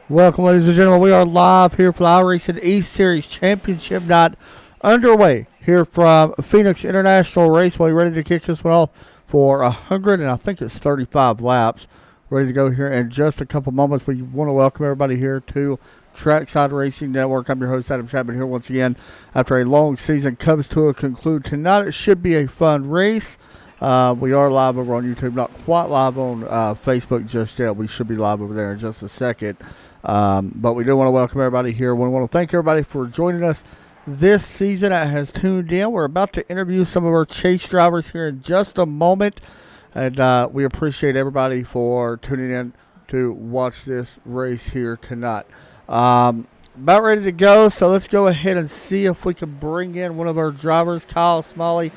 Welcome, ladies and gentlemen. We are live here for the Iracing East Series Championship night underway here from Phoenix International Raceway. Ready to kick this one off for 100 and I think it's 35 laps. Ready to go here in just a couple moments. We want to welcome everybody here to Trackside Racing Network. I'm your host, Adam Chapman, here once again after a long season comes to a conclusion. Tonight it should be a fun race. We are live over on YouTube, not quite live on Facebook just yet. We should be live over there in just a second. But we do want to welcome everybody here. We want to thank everybody for joining us this season that has tuned in. We're about to interview some of our chase drivers here in just a moment. And we appreciate everybody for tuning in to watch this race here tonight. About ready to go, so let's go ahead and see if we can bring in one of our drivers, Kyle Smalley,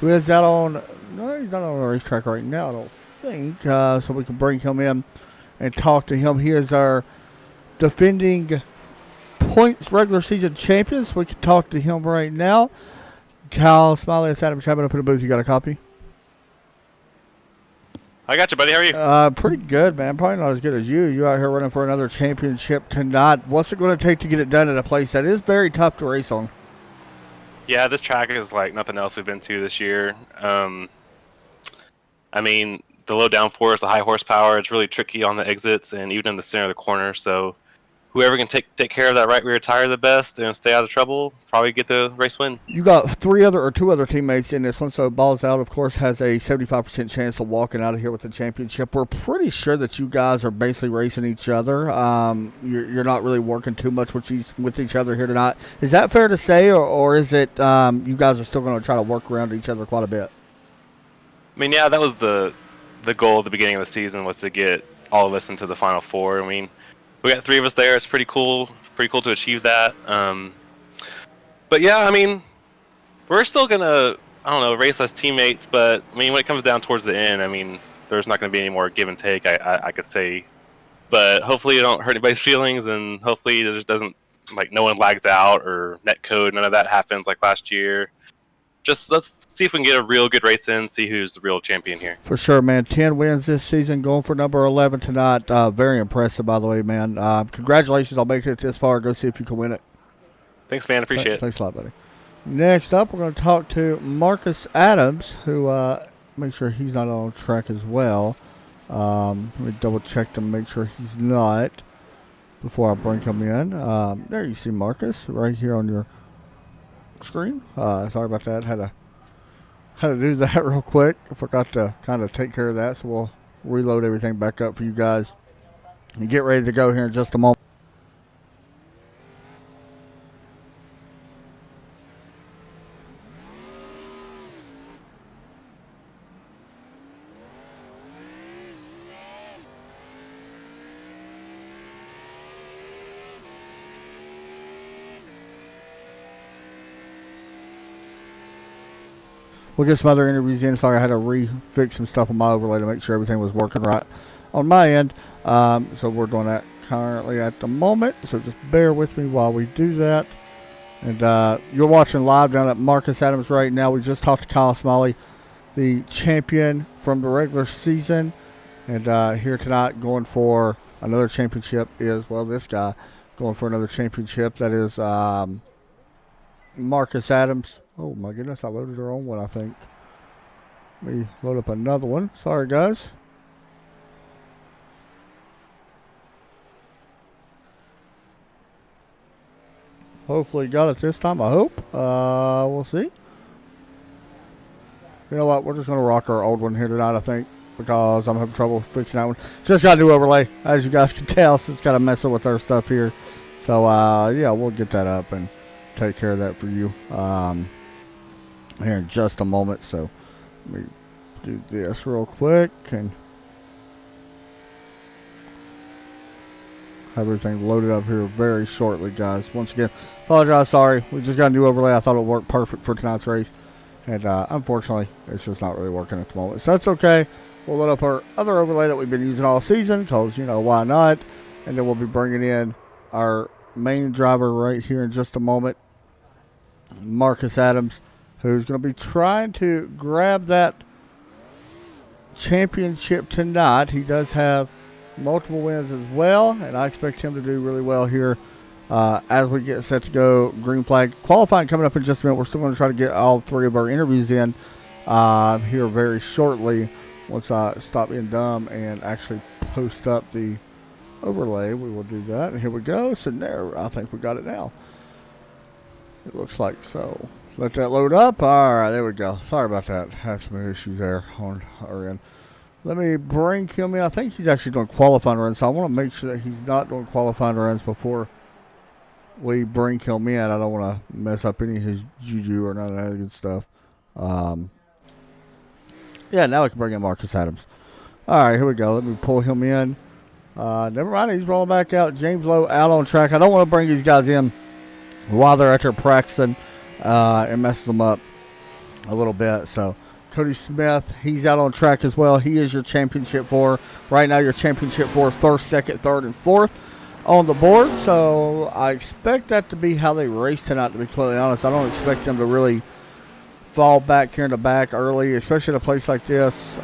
who is out on, no, he's not on the racetrack right now, I don't think, so we can bring him in and talk to him. He is our defending points regular season champion, so we can talk to him right now. Kyle Smalley, it's Adam Chapman up in the booth. You got a copy? I got you, buddy. How are you? Pretty good, man. Probably not as good as you. You out here running for another championship tonight. What's it going to take to get it done at a place that is very tough to race on? Yeah, this track is like nothing else we've been to this year. I mean, the low downforce, the high horsepower, it's really tricky on the exits and even in the center of the corner. So whoever can take care of that right rear tire the best and stay out of trouble, probably get the race win. You got two other teammates in this one. So Balls Out, of course, has a 75% chance of walking out of here with the championship. We're pretty sure that you guys are basically racing each other. You're not really working too much with each other here tonight. Is that fair to say, or is it you guys are still going to try to work around each other quite a bit? I mean, yeah, that was the goal at the beginning of the season, was to get all of us into the Final Four. I mean, we got three of us there. It's pretty cool. Pretty cool to achieve that. But yeah, I mean, we're still gonna, I don't know, race as teammates. But I mean, when it comes down towards the end, I mean, there's not gonna be any more give and take. I could say, but hopefully it don't hurt anybody's feelings, and hopefully it just doesn't, like, no one lags out or net code. None of that happens like last year. Just let's see if we can get a real good race in, see who's the real champion here. For sure, man. 10 wins this season, going for number 11 tonight. Very impressive, by the way, man. Congratulations on making it this far. Go see if you can win it. Thanks, man. Appreciate it. Thanks a lot, buddy. Next up, we're going to talk to Marcus Adams, who make sure he's not on track as well. Let me double check to make sure he's not before I bring him in. There you see Marcus right here on your screen. Sorry about that. Had to do that real quick. I forgot to kind of take care of that, so we'll reload everything back up for you guys and get ready to go here in just a moment. We'll get some other interviews in. Sorry, I had to refix some stuff on my overlay to make sure everything was working right on my end. So we're doing that currently at the moment. So just bear with me while we do that. And you're watching live down at Marcus Adams right now. We just talked to Kyle Smalley, the champion from the regular season. And here tonight going for another championship is, well, this guy going for another championship. That is Marcus Adams. Oh my goodness, I loaded the wrong one, I think. Let me load up another one. Sorry, guys. Hopefully got it this time, I hope. We'll see. You know what, we're just going to rock our old one here tonight, I think, because I'm having trouble fixing that one. Just got a new overlay, as you guys can tell, so it's kind of messing with our stuff here. So, yeah, we'll get that up and take care of that for you here in just a moment. So let me do this real quick and have everything loaded up here very shortly, guys. Once again, apologize, sorry. We just got a new overlay. I thought it would work perfect for tonight's race, and unfortunately it's just not really working at the moment. So that's okay. We'll load up our other overlay that we've been using all season, because, you know, why not? And then we'll be bringing in our main driver right here in just a moment, Marcus Adams, who's going to be trying to grab that championship tonight. He does have multiple wins as well, and I expect him to do really well here as we get set to go. Green flag qualifying coming up in just a minute. We're still going to try to get all three of our interviews in here very shortly once I stop being dumb and actually post up the overlay. We will do that. And here we go. So there, I think we got it now. It looks like so. Let that load up. All right, there we go. Sorry about that. Had some issues there on our end. Let me bring him in. I think he's actually doing qualifying runs, so I want to make sure that he's not doing qualifying runs before we bring him in. I don't want to mess up any of his juju or none of that good stuff. Yeah, now we can bring in Marcus Adams. All right, here we go. Let me pull him in. Never mind, he's rolling back out. James Lowe out on track. I don't want to bring these guys in while they're out there practicing. It messes them up a little bit. So Cody Smith, he's out on track as well. He is your championship 4. Right now, your championship 4, first, second, third, and fourth on the board. So I expect that to be how they race tonight, to be completely honest. I don't expect them to really fall back here in the back early, especially at a place like this.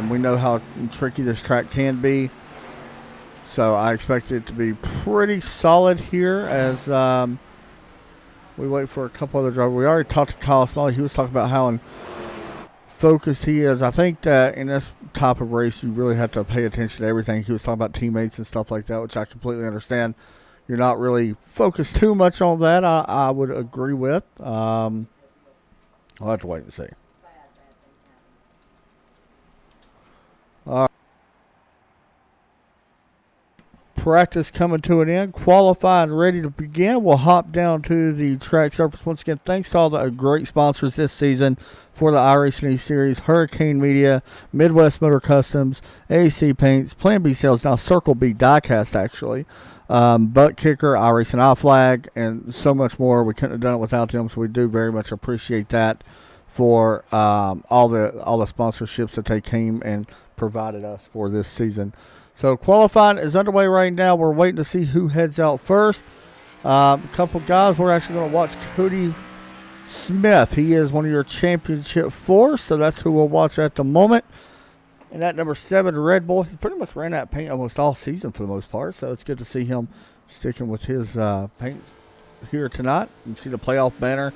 We know how tricky this track can be. So I expect it to be pretty solid here as we wait for a couple other drivers. We already talked to Kyle Smalley. He was talking about how focused he is. I think that in this type of race, you really have to pay attention to everything. He was talking about teammates and stuff like that, which I completely understand. You're not really focused too much on that, I would agree with. I'll have to wait and see. Practice coming to an end. Qualifying ready to begin. We'll hop down to the track surface once again. Thanks to all the great sponsors this season for the Iracing E-Series: Hurricane Media, Midwest Motor Customs, AC Paints, Plan B Sales, now Circle B Diecast actually, Butt Kicker, Iracing iFlag, and so much more. We couldn't have done it without them, so we do very much appreciate that for all the sponsorships that they came and provided us for this season. So qualifying is underway right now. We're waiting to see who heads out first. A couple guys. We're actually going to watch Cody Smith. He is one of your championship 4, so that's who we'll watch at the moment. And that number 7, Red Bull, he pretty much ran that paint almost all season for the most part, so it's good to see him sticking with his paints here tonight. You can see the playoff banner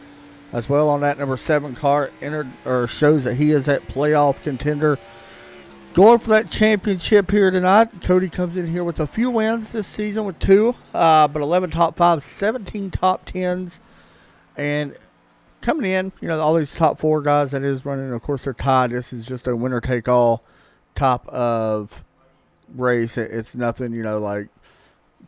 as well on that number 7 car. Shows that he is that playoff contender. Going for that championship here tonight. Cody comes in here with a few wins this season with 2, but 11 top 5s, 17 top 10s, and coming in, all these top 4 guys that is running, of course, they're tied. This is just a winner-take-all type of race. It's nothing, like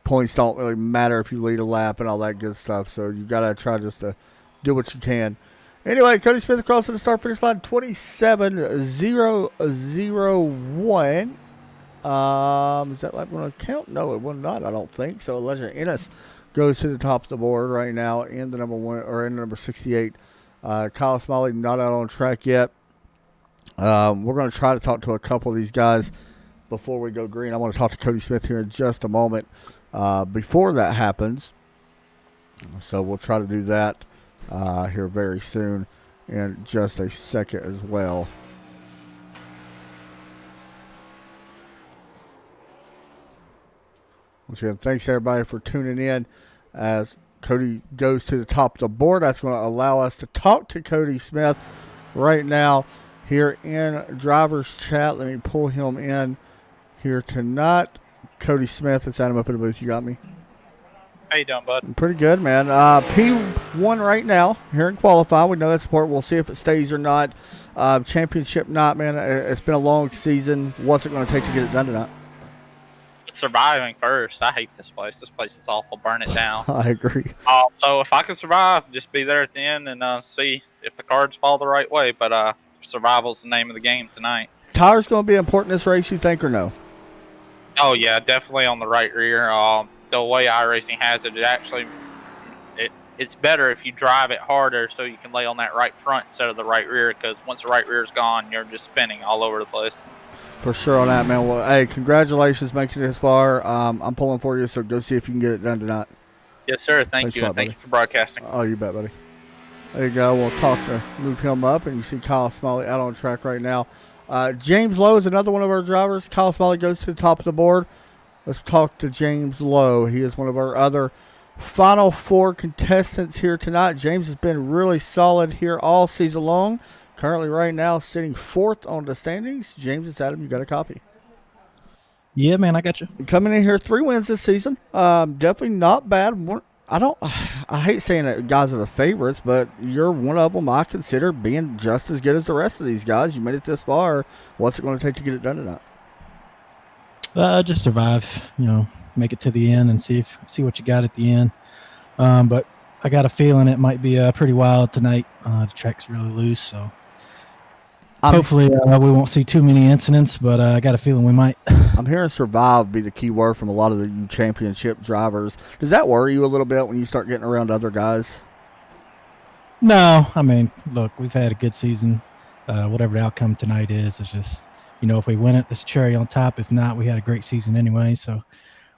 points don't really matter if you lead a lap and all that good stuff, so you got to try just to do what you can. Anyway, Cody Smith across to the start-finish line, 27.001. Is that like going to count? No, it will not, I don't think. So Legend Ennis goes to the top of the board right now in the number 1 or in the number 68. Kyle Smalley not out on track yet. We're going to try to talk to a couple of these guys before we go green. I want to talk to Cody Smith here in just a moment before that happens. So we'll try to do that here very soon in just a second as well. Once again, thanks everybody for tuning in as Cody goes to the top of the board. That's going to allow us to talk to Cody Smith right now here in driver's chat. Let me pull him in here tonight. Cody Smith, let's add him up in the booth. You got me? How you doing, bud? Pretty good, man. P1 right now here in qualifying. We know that's important. We'll see if it stays or not. Championship night, man. It's been a long season. What's it going to take to get it done tonight? Surviving first. I hate this place. This place is awful. Burn it down. I agree. So if I can survive, just be there at the end and see if the cards fall the right way. But survival's the name of the game tonight. Tires going to be important in this race, you think, or no? Oh yeah, definitely on the right rear. The way iRacing has it, it's better if you drive it harder so you can lay on that right front instead of the right rear, because once the right rear is gone, you're just spinning all over the place. For sure on that, man. Well, hey, congratulations making it this far. I'm pulling for you, so go see if you can get it done tonight. Yes, sir. Thank you. Thank you for broadcasting. Oh, you bet, buddy. There you go. We'll move him up, and you see Kyle Smalley out on track right now. James Lowe is another one of our drivers. Kyle Smalley goes to the top of the board. let's talk to James Lowe. He is one of our other Final Four contestants here tonight. James has been really solid here all season long. Currently, right now, sitting 4th on the standings. James, it's Adam. You got a copy. Yeah, man, I got you. Coming in here, 3 wins this season. Definitely not bad. I hate saying that guys are the favorites, but you're one of them I consider being just as good as the rest of these guys. You made it this far. What's it going to take to get it done tonight? Just survive, make it to the end and see what you got at the end. But I got a feeling it might be pretty wild tonight. The track's really loose, so hopefully we won't see too many incidents, but I got a feeling we might. I'm hearing survive be the key word from a lot of the championship drivers. Does that worry you a little bit when you start getting around other guys? No, I mean, look, we've had a good season. Whatever the outcome tonight is, it's just, if we win it, it's cherry on top. If not, we had a great season anyway. So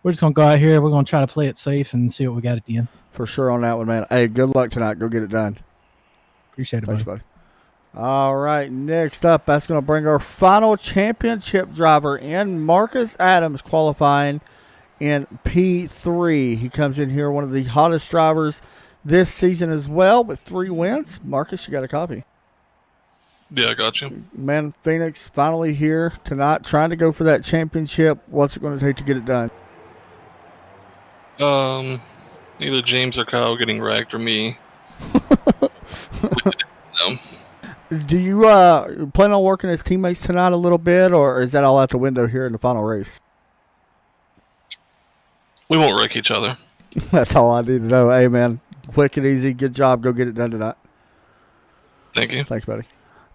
we're just going to go out here. We're going to try to play it safe and see what we got at the end. For sure on that one, man. Hey, good luck tonight. Go get it done. Appreciate it, Thanks, buddy. All right, next up, that's going to bring our final championship driver in, Marcus Adams, qualifying in P3. He comes in here, one of the hottest drivers this season as well, with 3 wins. Marcus, you got a copy. Yeah, I got you. Man, Phoenix finally here tonight, trying to go for that championship. What's it going to take to get it done? Either James or Kyle getting wrecked or me. No. Do you plan on working as teammates tonight a little bit, or is that all out the window here in the final race? We won't wreck each other. That's all I need to know. Hey, man, quick and easy. Good job. Go get it done tonight. Thank you. Thanks, buddy.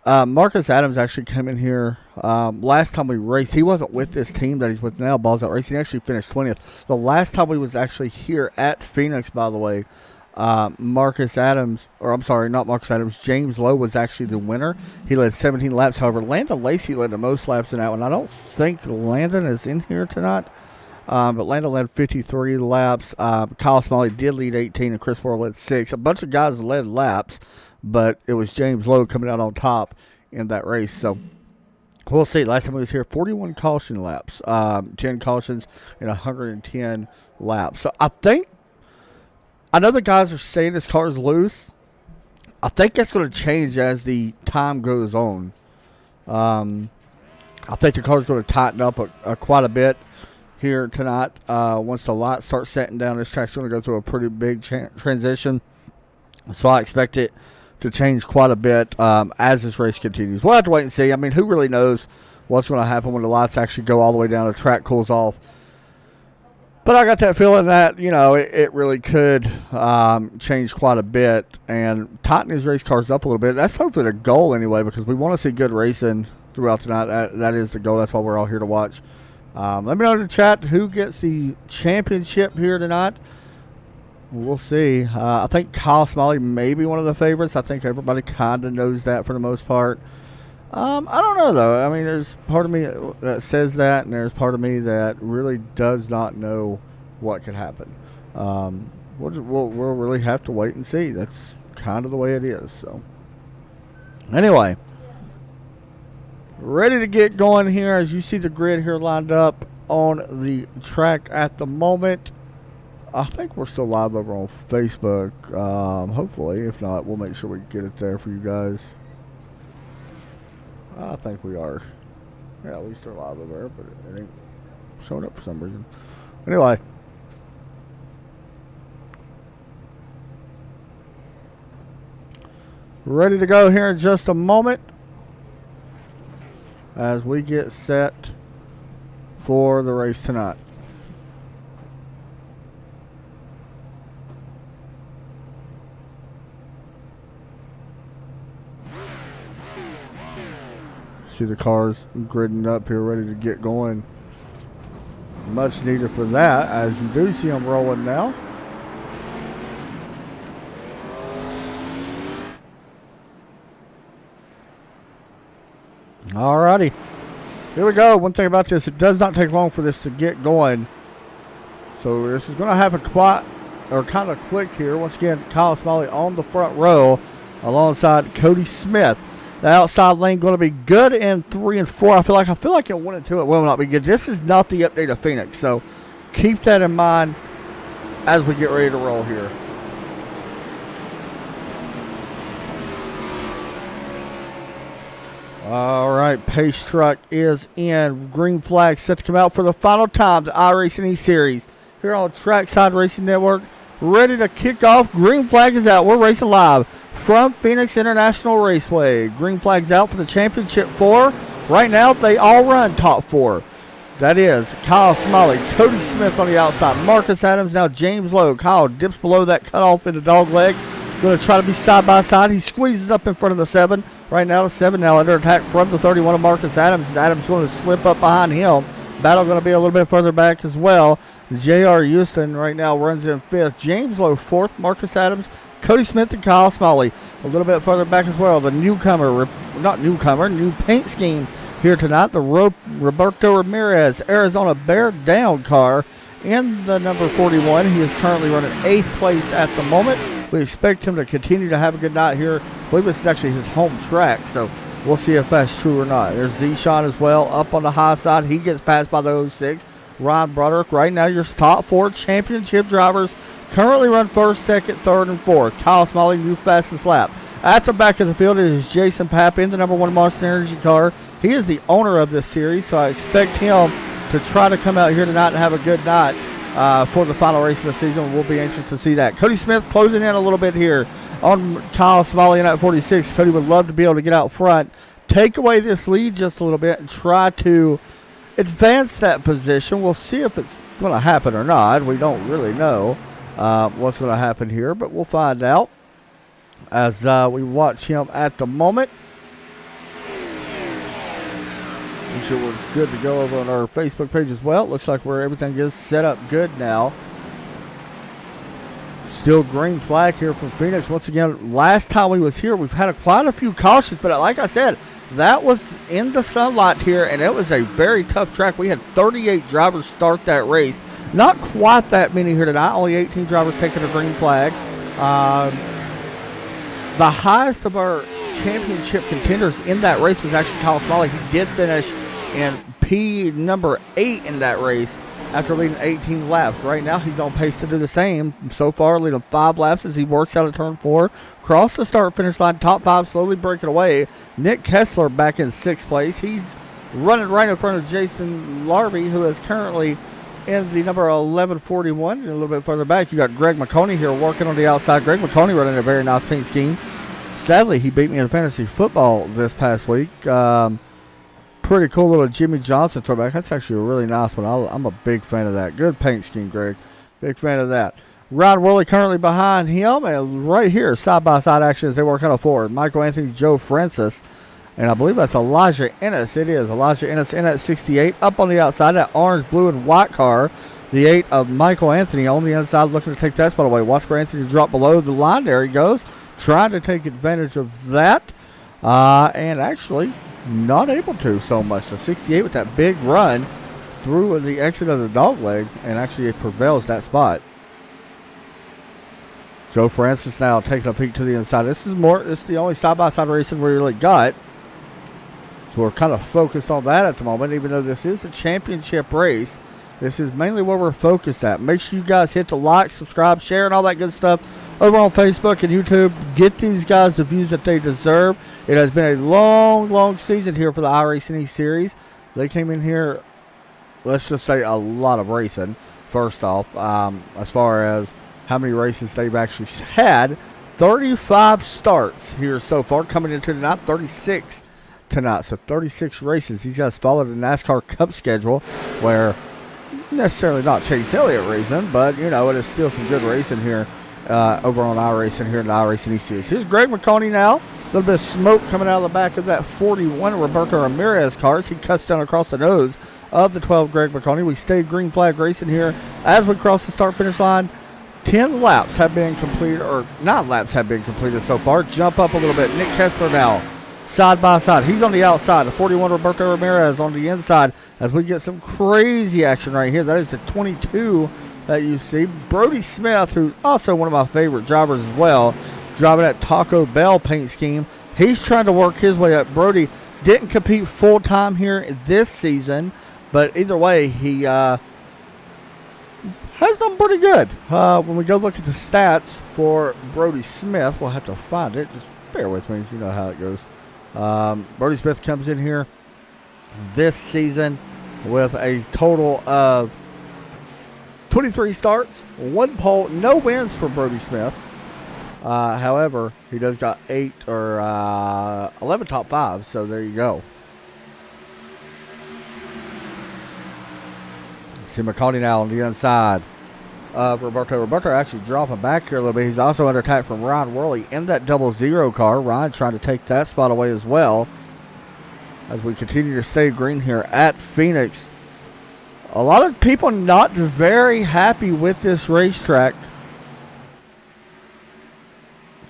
Marcus Adams actually came in here last time we raced. He wasn't with this team that he's with now, Balls Out Racing. He actually finished 20th. The last time we was actually here at Phoenix, by the way, Marcus Adams, or I'm sorry, not Marcus Adams, James Lowe was actually the winner. He led 17 laps. However, Landon Lacey led the most laps in that one. I don't think Landon is in here tonight, but Landon led 53 laps. Kyle Smalley did lead 18, and Chris Moore led 6. A bunch of guys led laps, but it was James Lowe coming out on top in that race. So we'll see. Last time we was here, 41 caution laps, 10 cautions, and 110 laps. So I know the guys are saying this car is loose. I think that's going to change as the time goes on. I think the car is going to tighten up quite a bit here tonight. Once the lights start setting down, this track's going to go through a pretty big transition. So I expect it to change quite a bit as this race continues. We'll have to wait and see. I mean, who really knows what's going to happen when the lights actually go all the way down, the track cools off. But I got that feeling that, it really could change quite a bit and tighten these race cars up a little bit. That's hopefully the goal anyway, because we want to see good racing throughout the night. That is the goal. That's why we're all here to watch. Let me know in the chat who gets the championship here tonight. We'll see. I think Kyle Smalley may be one of the favorites. I think everybody kind of knows that for the most part. I don't know, though. I mean, there's part of me that says that, and there's part of me that really does not know what could happen. We'll really have to wait and see. That's kind of the way it is. So, anyway, ready to get going here. As you see the grid here lined up on the track at the moment. I think we're still live over on Facebook. Hopefully. If not, we'll make sure we get it there for you guys. I think we are. Yeah, we still live over there, but it ain't showing up for some reason. Anyway. Ready to go here in just a moment as we get set for the race tonight. See the cars gridding up here, ready to get going. Much needed for that, as you do see them rolling now. Alrighty, here we go. One thing about this, it does not take long for this to get going. So this is going to happen kind of quick here. Once again, Kyle Smalley on the front row alongside Cody Smith. The outside lane going to be good in 3 and 4. I feel like in 1 and 2 it will not be good. This is not the update of Phoenix, so keep that in mind as we get ready to roll here. All right, pace truck is in. Green flag set to come out for the final time. The iRacing E-Series here on Trackside Racing Network. Ready to kick off. Green flag is out. We're racing live from Phoenix International Raceway. Green flag's out for the championship 4. Right now, they all run top 4. That is Kyle Smalley, Cody Smith on the outside, Marcus Adams, now James Lowe. Kyle dips below that cutoff in the dog leg. Going to try to be side by side. He squeezes up in front of the 7. Right now, the 7 now under attack from the 31 of Marcus Adams. Adams going to slip up behind him. Battle going to be a little bit further back as well. J.R. Houston right now runs in 5th. James Lowe 4th. Marcus Adams, Cody Smith, and Kyle Smalley a little bit further back as well. The new paint scheme here tonight. The Roberto Ramirez Arizona Bear Down car in the number 41. He is currently running 8th place at the moment. We expect him to continue to have a good night here. I believe this is actually his home track, so we'll see if that's true or not. There's Zeshawn as well up on the high side. He gets passed by the 06. Ryan Broderick, right now your top 4 championship drivers currently run 1st, 2nd, 3rd, and 4th. Kyle Smalley, new fastest lap. At the back of the field, it is Jason Papp in the number 1 Monster Energy car. He is the owner of this series, so I expect him to try to come out here tonight and have a good night for the final race of the season. We'll be anxious to see that. Cody Smith closing in a little bit here on Kyle Smalley in at 46. Cody would love to be able to get out front, take away this lead just a little bit, and try to advance that position. We'll see if it's going to happen or not. We don't really know what's going to happen here, but we'll find out as we watch him at the moment. Make sure we're good to go over on our Facebook page as well. It looks like everything is set up good now. Still green flag here from Phoenix. Once again, last time we was here, we've had quite a few cautions, but like I said, that was in the sunlight here, and it was a very tough track. We had 38 drivers start that race. Not quite that many here tonight. Only 18 drivers taking a green flag. The highest of our championship contenders in that race was actually Kyle Smalley. He did finish in P number 8 in that race after leading 18 laps. Right now, he's on pace to do the same. So far, leading 5 laps as he works out of turn 4. Cross the start-finish line, top 5, slowly breaking away. Nick Kessler back in 6th place. He's running right in front of Jason Larby, who is currently in the number 1141. And a little bit further back, you got Greg McConey here working on the outside. Greg McConey running a very nice paint scheme. Sadly, he beat me in fantasy football this past week. Pretty cool little Jimmy Johnson throwback. That's actually a really nice one. I'm a big fan of that. Good paint scheme, Greg. Big fan of that. Ryan Worley currently behind him, and right here, side-by-side action as they work on a forward. Michael Anthony, Joe Francis, and I believe that's Elijah Ennis. It is Elijah Ennis in at 68. Up on the outside, that orange, blue, and white car. The 8 of Michael Anthony on the inside looking to take that spot away. Watch for Anthony to drop below the line. There he goes. Trying to take advantage of that, and actually not able to so much. The 68 with that big run through the exit of the dog leg, and actually it prevails that spot. Joe Francis now taking a peek to the inside. This is the only side-by-side racing we really got. So we're kind of focused on that at the moment, even though this is the championship race. This is mainly where we're focused at. Make sure you guys hit the like, subscribe, share, and all that good stuff over on Facebook and YouTube. Get these guys the views that they deserve. It has been a long, long season here for the iRacing E-Series. They came in here, let's just say, a lot of racing, first off, as far as how many races they've actually had. 35 starts here so far, coming into tonight, 36 tonight. So 36 races. These guys followed the NASCAR Cup schedule where necessarily not Chase Elliott racing, but, you know, it is still some good racing here over on iRacing here in the iRacing E-Series. Here's Greg McConey now. A little bit of smoke coming out of the back of that 41 Roberto Ramirez car as he cuts down across the nose of the 12 Greg McConey. We stayed green flag racing here as we cross the start-finish line. 10 laps have been completed, or 9 laps have been completed so far. Jump up a little bit. Nick Kessler now, side by side. He's on the outside. The 41 Roberto Ramirez on the inside as we get some crazy action right here. That is the 22 that you see. Brody Smith, who's also one of my favorite drivers as well, driving that Taco Bell paint scheme. He's trying to work his way up. Brody didn't compete full-time here this season, but either way, he has done pretty good. When we go look at the stats for Brody Smith, we'll have to find it. Just bear with me. You know how it goes. Brody Smith comes in here this season with a total of 23 starts, 1 pole, no wins for Brody Smith. However, he does got 11 top 5, so there you go. See McConaughey now on the inside of Roberto. Roberto actually dropping back here a little bit. He's also under attack from Ryan Worley in that 00 car. Ryan trying to take that spot away as well as we continue to stay green here at Phoenix. A lot of people not very happy with this racetrack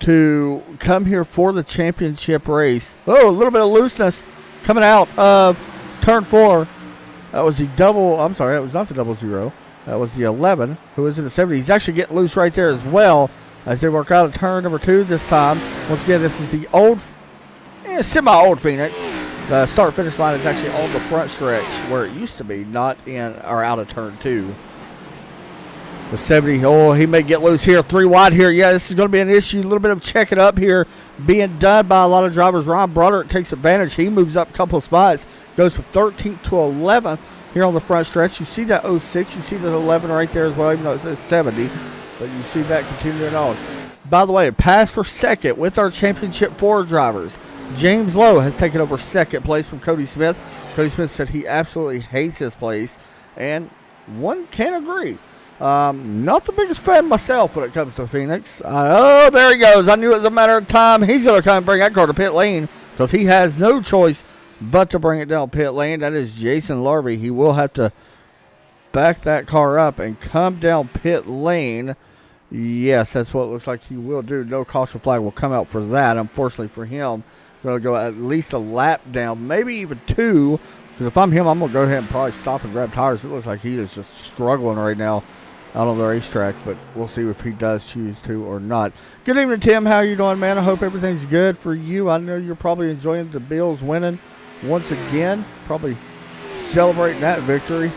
to come here for the championship race. Oh, a little bit of looseness coming out of turn 4. That was the that was not the 00. That was the 11, who is in the 70. He's actually getting loose right there as well as they work out of turn number 2 this time. Once again, this is the semi-old Phoenix. The start-finish line is actually on the front stretch where it used to be, not in or out of turn 2. The 70, he may get loose here. 3 wide here. Yeah, this is going to be an issue. A little bit of checking up here being done by a lot of drivers. Ron Broderick takes advantage. He moves up a couple of spots. Goes from 13th to 11th here on the front stretch. You see that 06. You see the 11 right there as well, even though it says 70. But you see that continuing on. By the way, pass for second with our championship 4 drivers. James Lowe has taken over second place from Cody Smith. Cody Smith said he absolutely hates his place, and one can agree. Not the biggest fan myself when it comes to Phoenix. There he goes. I knew it was a matter of time. He's going to come and bring that car to pit lane because he has no choice but to bring it down pit lane. That is Jason Larvey. He will have to back that car up and come down pit lane. Yes, that's what it looks like he will do. No caution flag will come out for that, unfortunately for him. Going to go at least a lap down, maybe even 2. Because if I'm him, I'm going to go ahead and probably stop and grab tires. It looks like he is just struggling right now out on the racetrack, but we'll see if he does choose to or not. Good evening, Tim. How you doing, man? I hope everything's good for you. I know you're probably enjoying the Bills winning once again. Probably celebrating that victory.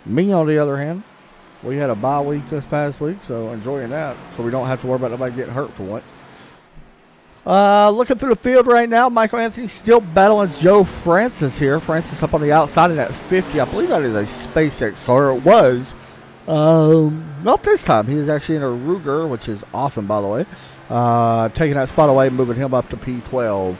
Me, on the other hand, we had a bye week this past week, so enjoying that. So we don't have to worry about nobody getting hurt for once. Looking through the field right now, Michael Anthony still battling Joe Francis here. Francis up on the outside in that 50. I believe that is a SpaceX car. It was. Not this time. He is actually in a Ruger, which is awesome, by the way. Taking that spot away, moving him up to P12.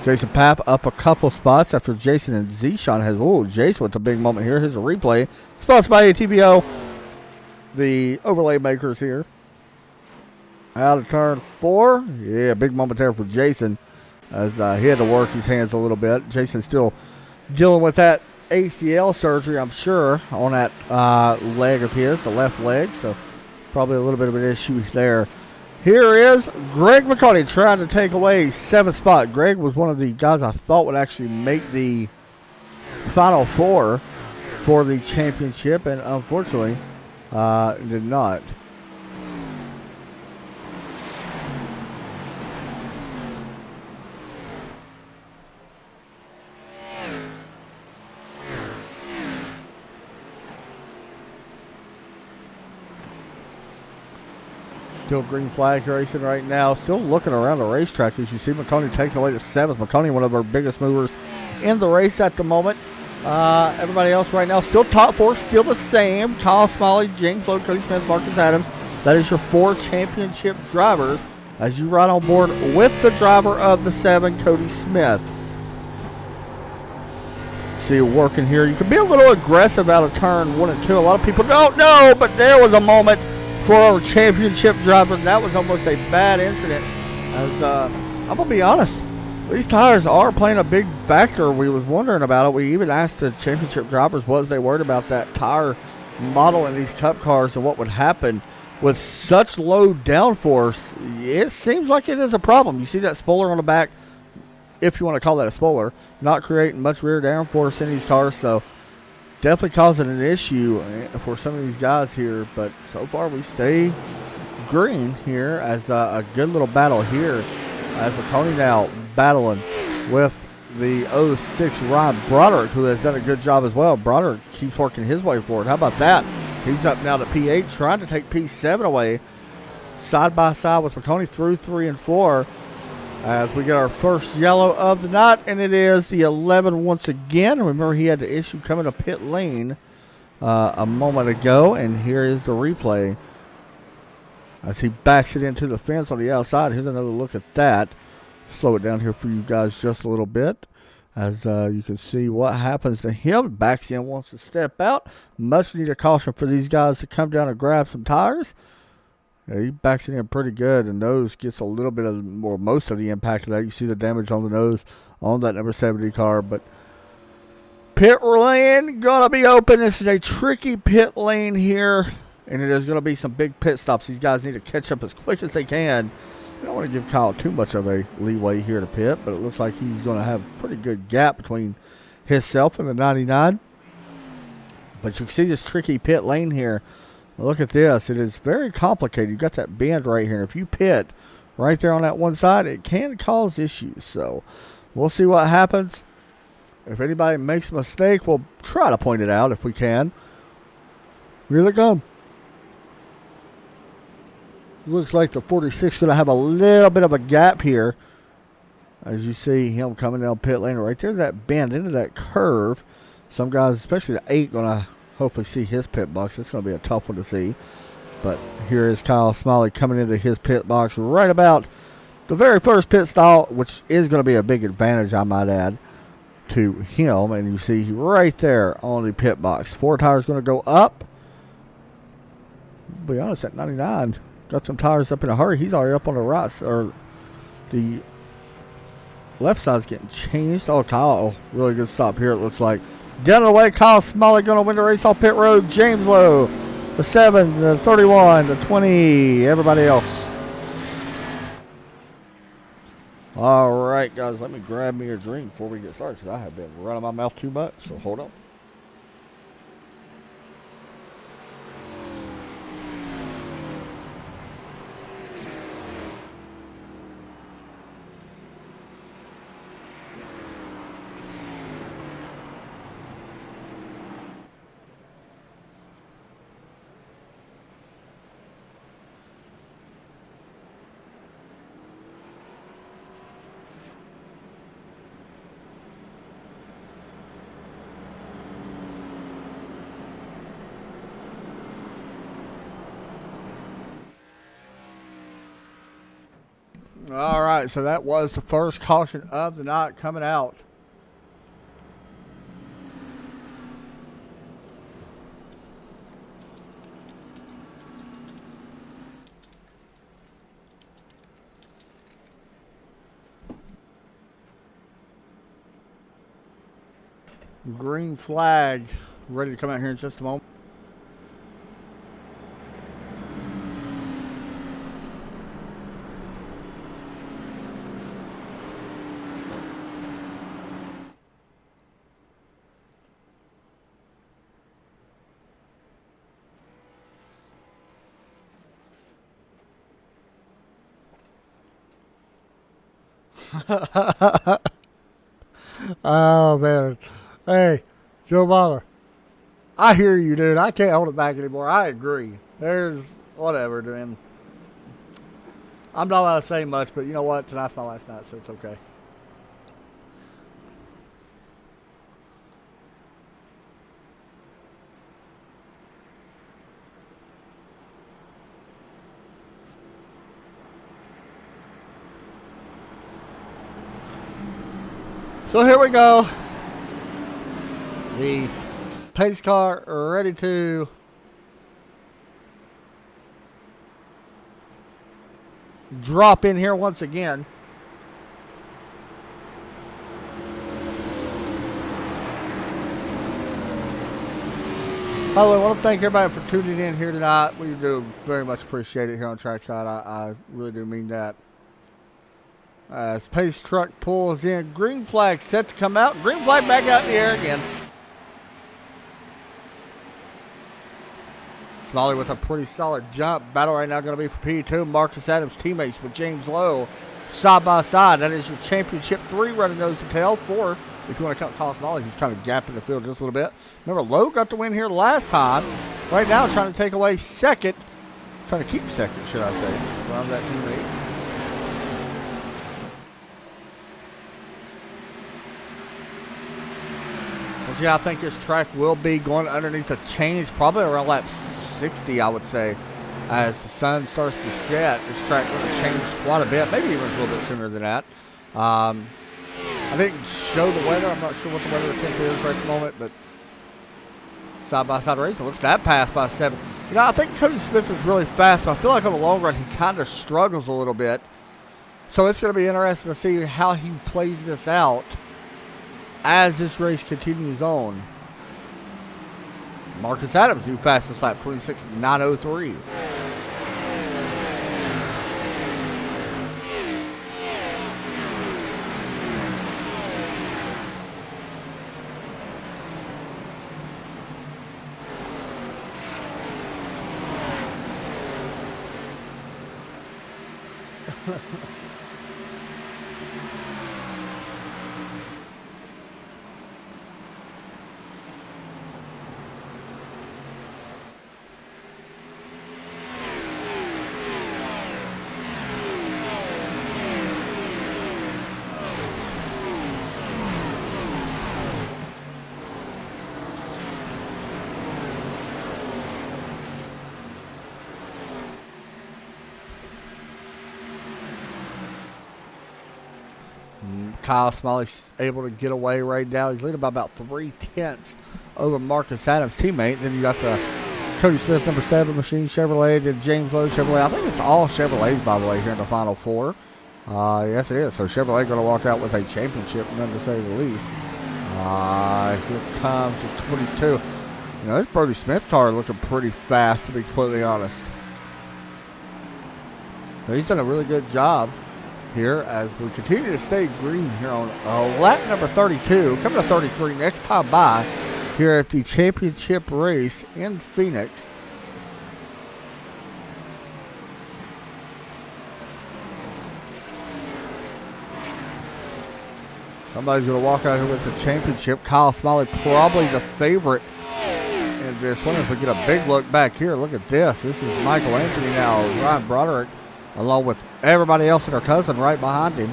Jason Papp up a couple spots after Jason and Zeshawn has. Oh, Jason with the big moment here. Here's a replay. Sponsored by ATVO. The overlay makers here. Out of turn 4. Yeah, big moment there for Jason as he had to work his hands a little bit. Jason's still dealing with that ACL surgery, I'm sure, on that leg of his, the left leg. So probably a little bit of an issue there. Here is Greg McCarty trying to take away 7th spot. Greg was one of the guys I thought would actually make the Final 4 for the championship, and unfortunately did not. Still green flag racing right now. Still looking around the racetrack as you see McConaughey taking away the 7th. McConaughey, one of our biggest movers in the race at the moment. Everybody else right now still top 4, still the same. Kyle Smalley, James Lowe, Cody Smith, Marcus Adams. That is your 4 championship drivers as you ride on board with the driver of the 7, Cody Smith. See you working here. You can be a little aggressive out of turn 1 and 2. A lot of people don't know, but there was a moment for our championship driver. That was almost a bad incident. As I'm gonna be honest, these tires are playing a big factor. We was wondering about it. We even asked the championship drivers, was they worried about that tire model in these cup cars and what would happen with such low downforce. It seems like it is a problem. You see that spoiler on the back, if you want to call that a spoiler, not creating much rear downforce in these cars. So definitely causing an issue for some of these guys here, but so far we stay green here as a good little battle here as McConaughey now battling with the 06 Ryan Broderick, who has done a good job as well. Broderick keeps working his way forward. How about that? He's up now to P8, trying to take P7 away. Side by side with McConaughey through 3 and 4. As we get our first yellow of the night, and it is the 11 once again. Remember, he had the issue coming to pit lane a moment ago, and here is the replay as he backs it into the fence on the outside. Here's another look at that. Slow it down here for you guys just a little bit, as you can see what happens to him. Backs in, wants to step out. Much needed caution for these guys to come down and grab some tires. Yeah, he backs it in pretty good, and nose gets a little bit of, or most of the impact of that. You see the damage on the nose on that number 70 car, but pit lane gonna be open. This is a tricky pit lane here, and it is gonna be some big pit stops. These guys need to catch up as quick as they can. I don't want to give Kyle too much of a leeway here to pit, but it looks like he's gonna have a pretty good gap between himself and the 99. But you can see this tricky pit lane here. Look at this. It is very complicated. You've got that bend right here. If you pit right there on that one side, it can cause issues. So we'll see what happens. If anybody makes a mistake, we'll try to point it out if we can. Here they come. Looks like the 46 is going to have a little bit of a gap here. As you see him coming down pit lane right there, that bend into that curve. Some guys, especially the 8, going to hopefully see his pit box. It's going to be a tough one to see. But here is Kyle Smiley coming into his pit box right about the very first pit stall, which is going to be a big advantage, I might add, to him. And you see right there on the pit box. 4 tires going to go up. To be honest, at 99, got some tires up in a hurry. He's already up on the right, or the left side's getting changed. Oh, Kyle, really good stop here, it looks like. Down the way, Kyle Smalley going to win the race off pit road. James Lowe, the 7, the 31, the 20, everybody else. All right, guys, let me grab me a drink before we get started, because I have been running my mouth too much, so hold on. All right, so that was the first caution of the night coming out. Green flag ready to come out here in just a moment. Oh, man. Hey, Joe Bauer. I hear you, dude. I can't hold it back anymore. I agree. There's whatever, dude. I'm not allowed to say much, but you know what? Tonight's my last night, so it's okay. So here we go. The pace car ready to drop in here once again. By the way, I want to thank everybody for tuning in here tonight. We do very much appreciate it here on Trackside. I really do mean that. As pace truck pulls in, green flag set to come out. Green flag back out in the air again. Smalley with a pretty solid jump. Battle right now going to be for P2. Marcus Adams teammates with James Lowe side by side. That is your championship 3 running nose to tail. 4, if you want to count Kyle Smalley, who's kind of gapping the field just a little bit. Remember, Lowe got the win here last time. Right now, trying to take away second. Trying to keep second, should I say, around that teammate. Once again, I think this track will be going underneath a change, probably around lap 60, I would say. As the sun starts to set, this track will change quite a bit, maybe even a little bit sooner than that. I didn't show the weather. I'm not sure what the weather temp is right at the moment, but side-by-side racing. Look at that pass by 7. You know, I think Cody Smith is really fast, but I feel like on the long run he kind of struggles a little bit. So it's going to be interesting to see how he plays this out as this race continues on. Marcus Adams, new fastest lap, 26.903. Kyle Smalley's able to get away right now. He's leading by about 3/10 over Marcus Adams' teammate. Then you got the Cody Smith, number 7, Machine Chevrolet, and James Lowe Chevrolet. I think it's all Chevrolets, by the way, here in the Final 4. Yes, it is. So Chevrolet going to walk out with a championship, none to say the least. Here comes the 22. You know, this Brody Smith car looking pretty fast, to be completely honest. So he's done a really good job here as we continue to stay green here on lap number 32, coming to 33 next time by here at the championship race in Phoenix. Somebody's going to walk out here with the championship. Kyle Smalley probably the favorite in this one. If we get a big look back here, look at this. This is Michael Anthony now, Ryan Broderick, along with everybody else and her cousin right behind him.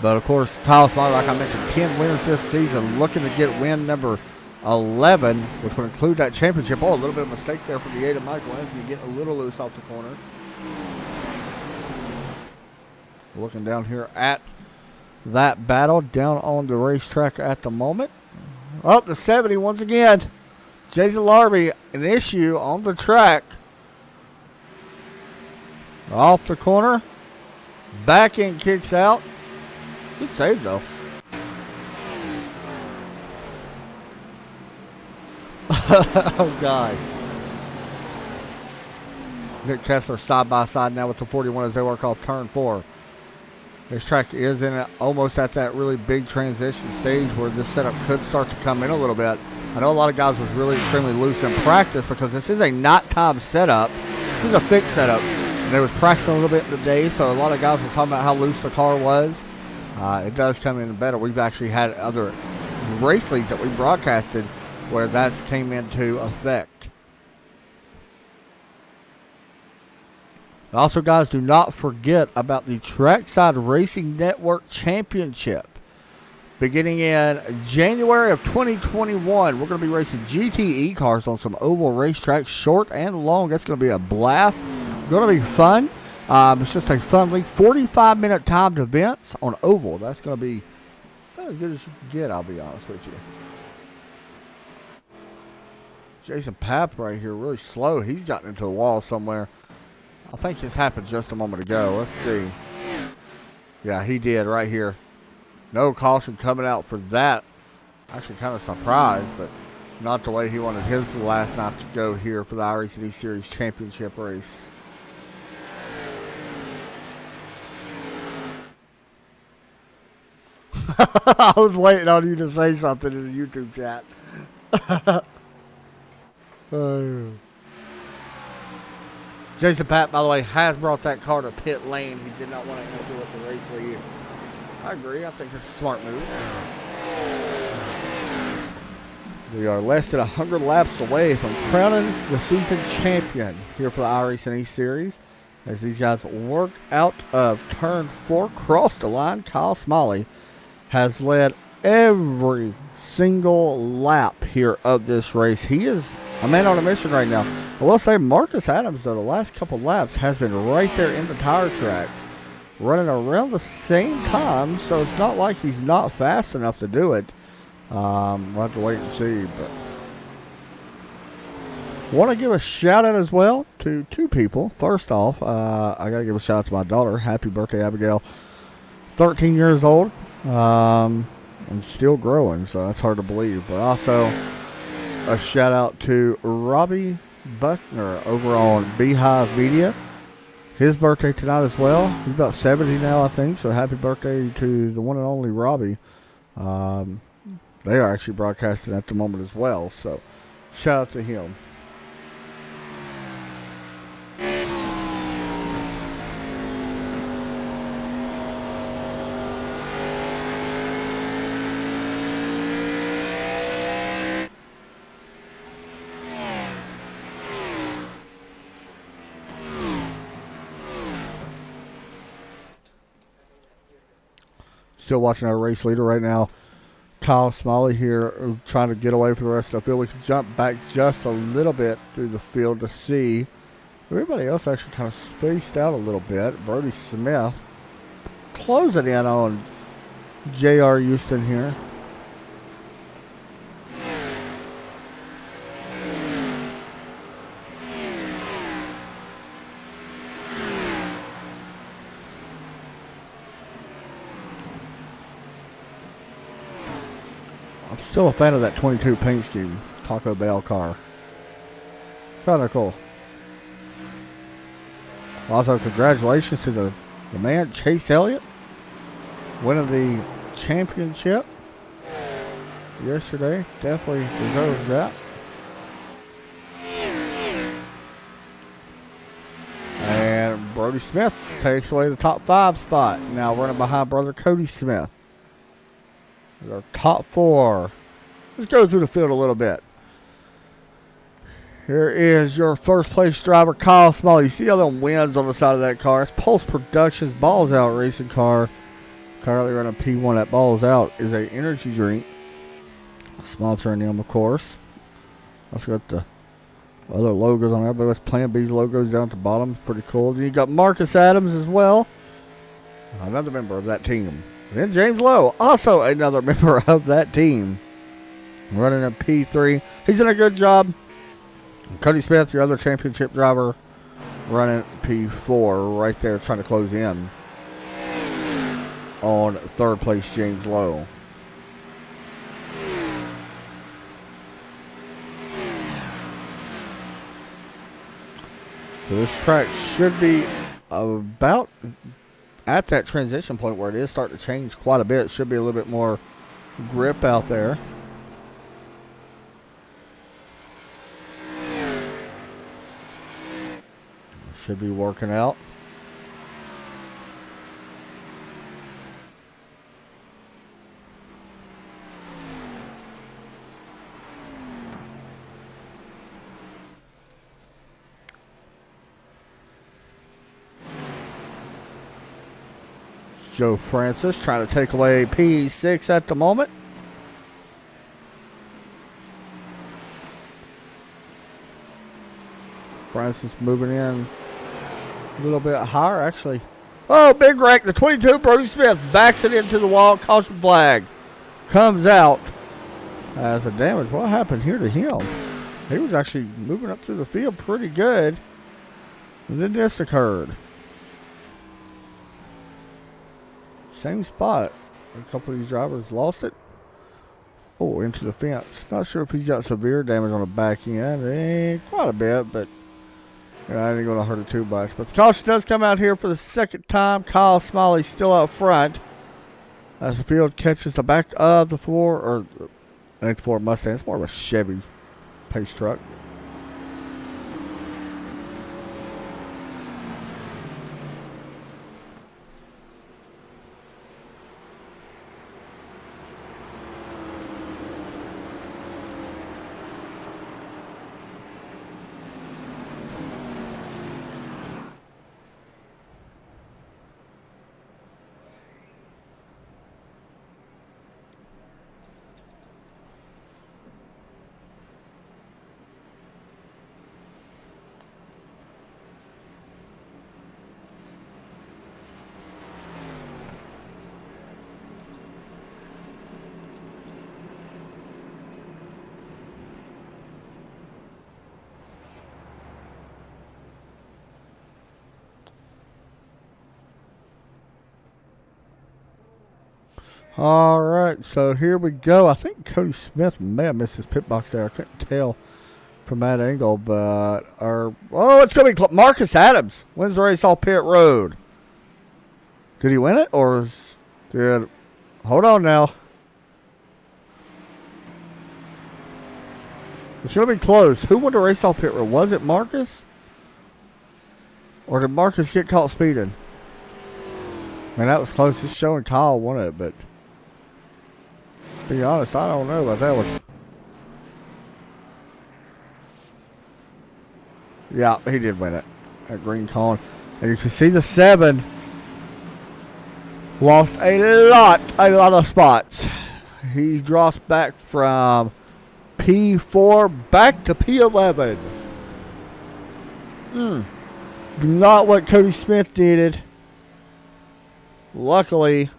But, of course, Kyle Smalley, like I mentioned, 10 wins this season, looking to get win number 11, which would include that championship. Oh, a little bit of mistake there for the 8 of Michael Anthony, getting a little loose off the corner. Looking down here at that battle down on the racetrack at the moment. Up to 70 once again. Jason Larvey, an issue on the track. Off the corner. Back end kicks out. Good save, though. Oh, God. Nick Kessler side by side now with the 41 as they work off turn 4. This track is in almost at that really big transition stage where this setup could start to come in a little bit. I know a lot of guys was really extremely loose in practice because this is a not time setup. This is a fixed setup. And they was practicing a little bit today, so a lot of guys were talking about how loose the car was. It does come in better. We've actually had other race leagues that we broadcasted where that came into effect. Also, guys, do not forget about the Trackside Racing Network Championship. Beginning in January of 2021, we're going to be racing GTE cars on some oval racetracks, short and long. That's going to be a blast. Going to be fun. It's just a fun league. 45-minute timed events on oval. That's going to be about as good as you can get, I'll be honest with you. Jason Papp right here, really slow. He's gotten into a wall somewhere. I think this happened just a moment ago. Let's see. Yeah, he did right here. No caution coming out for that. Actually kind of surprised, but not the way he wanted his last night to go here for the Iracing E-Series Championship race. I was waiting on you to say something in the YouTube chat. Jason Papp, by the way, has brought that car to pit lane. He did not want to interfere with the race lead. I agree. I think it's a smart move. We are less than 100 laps away from crowning the season champion here for the Iracing East Series. As these guys work out of turn 4, cross the line, Kyle Smalley has led every single lap here of this race. He is a man on a mission right now. I will say Marcus Adams, though, the last couple laps has been right there in the tire tracks, running around the same time, so it's not like he's not fast enough to do it. We'll have to wait and see. But want to give a shout out as well to two people. First off, I got to give a shout out to my daughter. Happy birthday, Abigail. 13 years old. And still growing, so that's hard to believe. But also a shout out to Robbie Buckner over on Beehive Media. His birthday tonight as well. He's about 70 now, I think. So happy birthday to the one and only Robbie. They are actually broadcasting at the moment as well. So shout out to him. Still watching our race leader right now, Kyle Smalley here, trying to get away from the rest of the field. We can jump back just a little bit through the field to see. Everybody else actually kind of spaced out a little bit. Brody Smith closing in on J.R. Houston here. Still a fan of that 22 paint scheme Taco Bell car. Kind of cool. Also, congratulations to the man, Chase Elliott, winning the championship yesterday. Definitely deserves that. And Brody Smith takes away the top 5 spot. Now running behind brother Cody Smith. Our top 4. Let's go through the field a little bit. Here is your first place driver, Kyle Smalley. You see all them wins on the side of that car. It's Pulse Productions Balls Out racing car. Currently running P1 at Balls Out is a energy drink. Sponsoring them, of course. I've got the other logos on there, but that's Plan B's logos down at the bottom. It's pretty cool. Then you got Marcus Adams as well. Another member of that team. And then James Lowe, also another member of that team. Running a P3. He's done a good job. Cody Smith, your other championship driver, running P4 right there, trying to close in on third place, James Lowe. So this track should be about at that transition point where it is starting to change quite a bit. Should be a little bit more grip out there. Should be working out. Joe Francis trying to take away P6 at the moment. Francis moving in a little bit higher, actually. Oh, big wreck. The 22, Brody Smith, backs it into the wall. Caution flag comes out as a damage. What happened here to him? He was actually moving up through the field pretty good. And then this occurred. Same spot. A couple of these drivers lost it. Oh, into the fence. Not sure if he's got severe damage on the back end. Quite a bit, but I ain't going to hurt it too much. But the caution does come out here for the second time. Kyle Smalley still out front as the field catches the back of the I think the Ford Mustang. It's more of a Chevy pace truck. All right, so here we go. I think Cody Smith may have missed his pit box there. I couldn't tell from that angle, but it's going to be Marcus Adams wins the race off pit road. Did he win it, or hold on now? It's going to be close. Who won the race off pit road? Was it Marcus? Or did Marcus get caught speeding? Man, that was close. It's showing Kyle won it, but to be honest, I don't know about that one. Yeah, he did win it at Green Con. And you can see the 7 lost a lot of spots. He drops back from P4 back to P11. Not what Cody Smith needed. Luckily,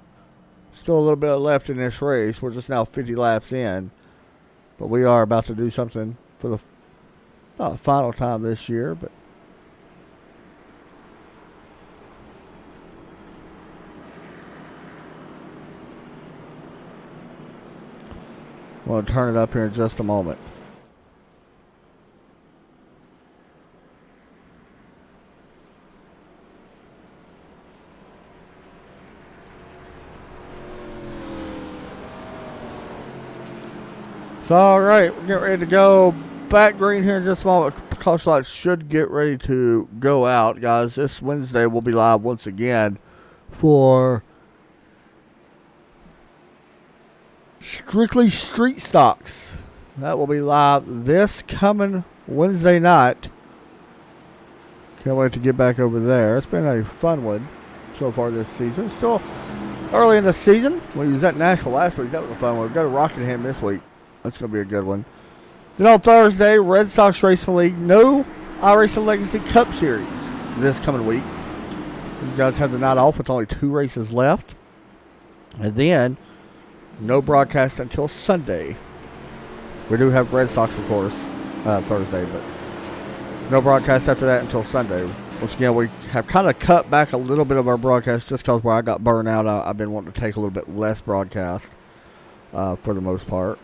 still a little bit left in this race. We're just now 50 laps in. But we are about to do something for the not final time this year, but we'll turn it up here in just a moment. So, all right, we're getting ready to go back green here in just a moment. Caution lights should get ready to go out, guys. This Wednesday we'll be live once again for Strictly Street Stocks. That will be live this coming Wednesday night. Can't wait to get back over there. It's been a fun one so far this season. Still early in the season. We was at Nashville last week. That was a fun one. We've got to Rockingham this week. That's going to be a good one. Then on Thursday, Red Sox Racing League. No Iracing Legacy Cup Series this coming week. These guys have the night off with only 2 races left. And then, no broadcast until Sunday. We do have Red Sox, of course, Thursday, but no broadcast after that until Sunday. Once again, we have kind of cut back a little bit of our broadcast just because where I got burned out. I've been wanting to take a little bit less broadcast for the most part.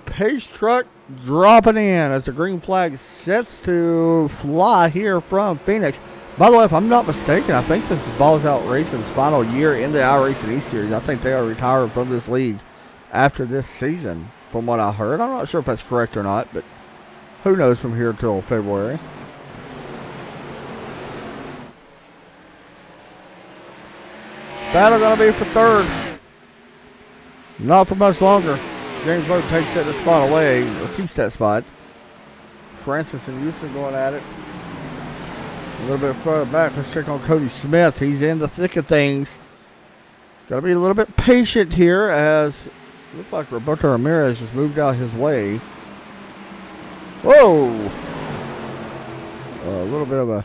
Pace truck dropping in as the green flag sets to fly here from Phoenix. By the way, if I'm not mistaken, I think this is Balls Out Racing's final year in the iRacing E-Series. I think they are retiring from this league after this season, from what I heard. I'm not sure if that's correct or not, but who knows from here till February. Battle going to be for third. Not for much longer. James Lowe takes that spot away, or keeps that spot. Francis and Houston going at it. A little bit further back, let's check on Cody Smith. He's in the thick of things. Got to be a little bit patient here as it looks like Roberto Ramirez just moved out his way. Whoa! A little bit of a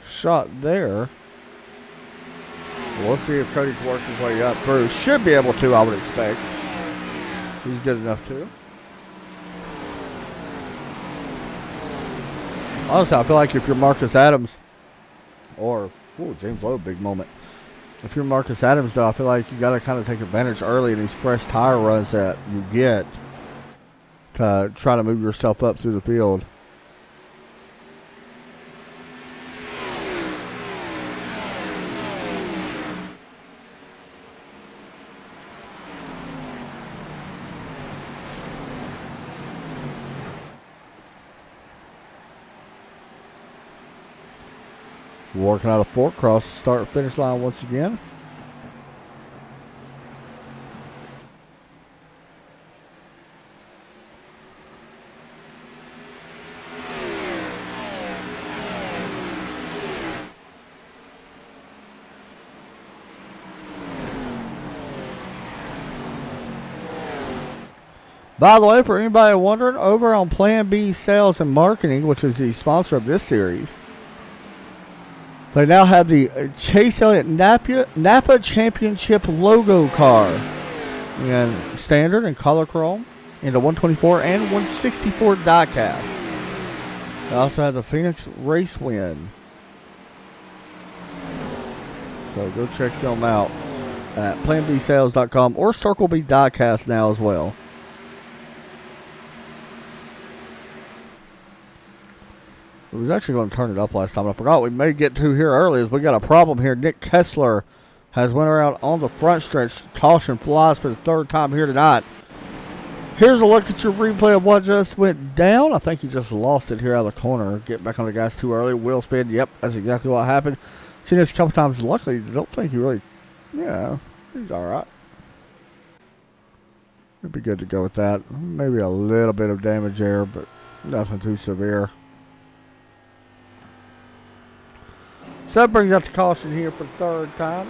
shot there. We'll see if Cody can work his way up through. Should be able to, I would expect. He's good enough to. Honestly, I feel like if you're Marcus Adams or James Lowe, big moment. If you're Marcus Adams, though, I feel like you got to kind of take advantage early in these fresh tire runs that you get to try to move yourself up through the field. Working out a fork cross the start finish line once again. By the way, for anybody wondering, over on Plan B Sales and Marketing, which is the sponsor of this series, they now have the Chase Elliott Napa Championship logo car in standard and color chrome in the 124 and 164 diecast. They also have the Phoenix Race Win So go check them out at planbsales.com or Circle B Diecast now as well. We was actually going to turn it up last time. I forgot we may get to here early as we got a problem here. Nick Kessler has went around on the front stretch. Caution flies for the third time here tonight. Here's a look at your replay of what just went down. I think he just lost it here out of the corner. Get back on the gas too early. Wheel spin. Yep, that's exactly what happened. Seen this a couple times. Luckily, I don't think he really... Yeah, he's all right. It'd be good to go with that. Maybe a little bit of damage there, but nothing too severe. So that brings up the caution here for the third time.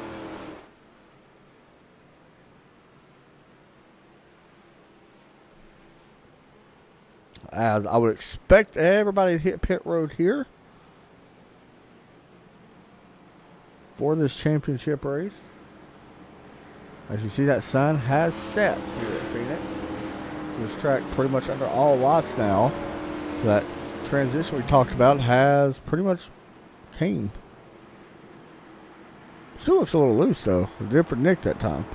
As I would expect everybody to hit pit road here for this championship race. As you see, that sun has set here at Phoenix. This track pretty much under all lots now. That transition we talked about has pretty much came. Still looks a little loose though. It did for Nick that time.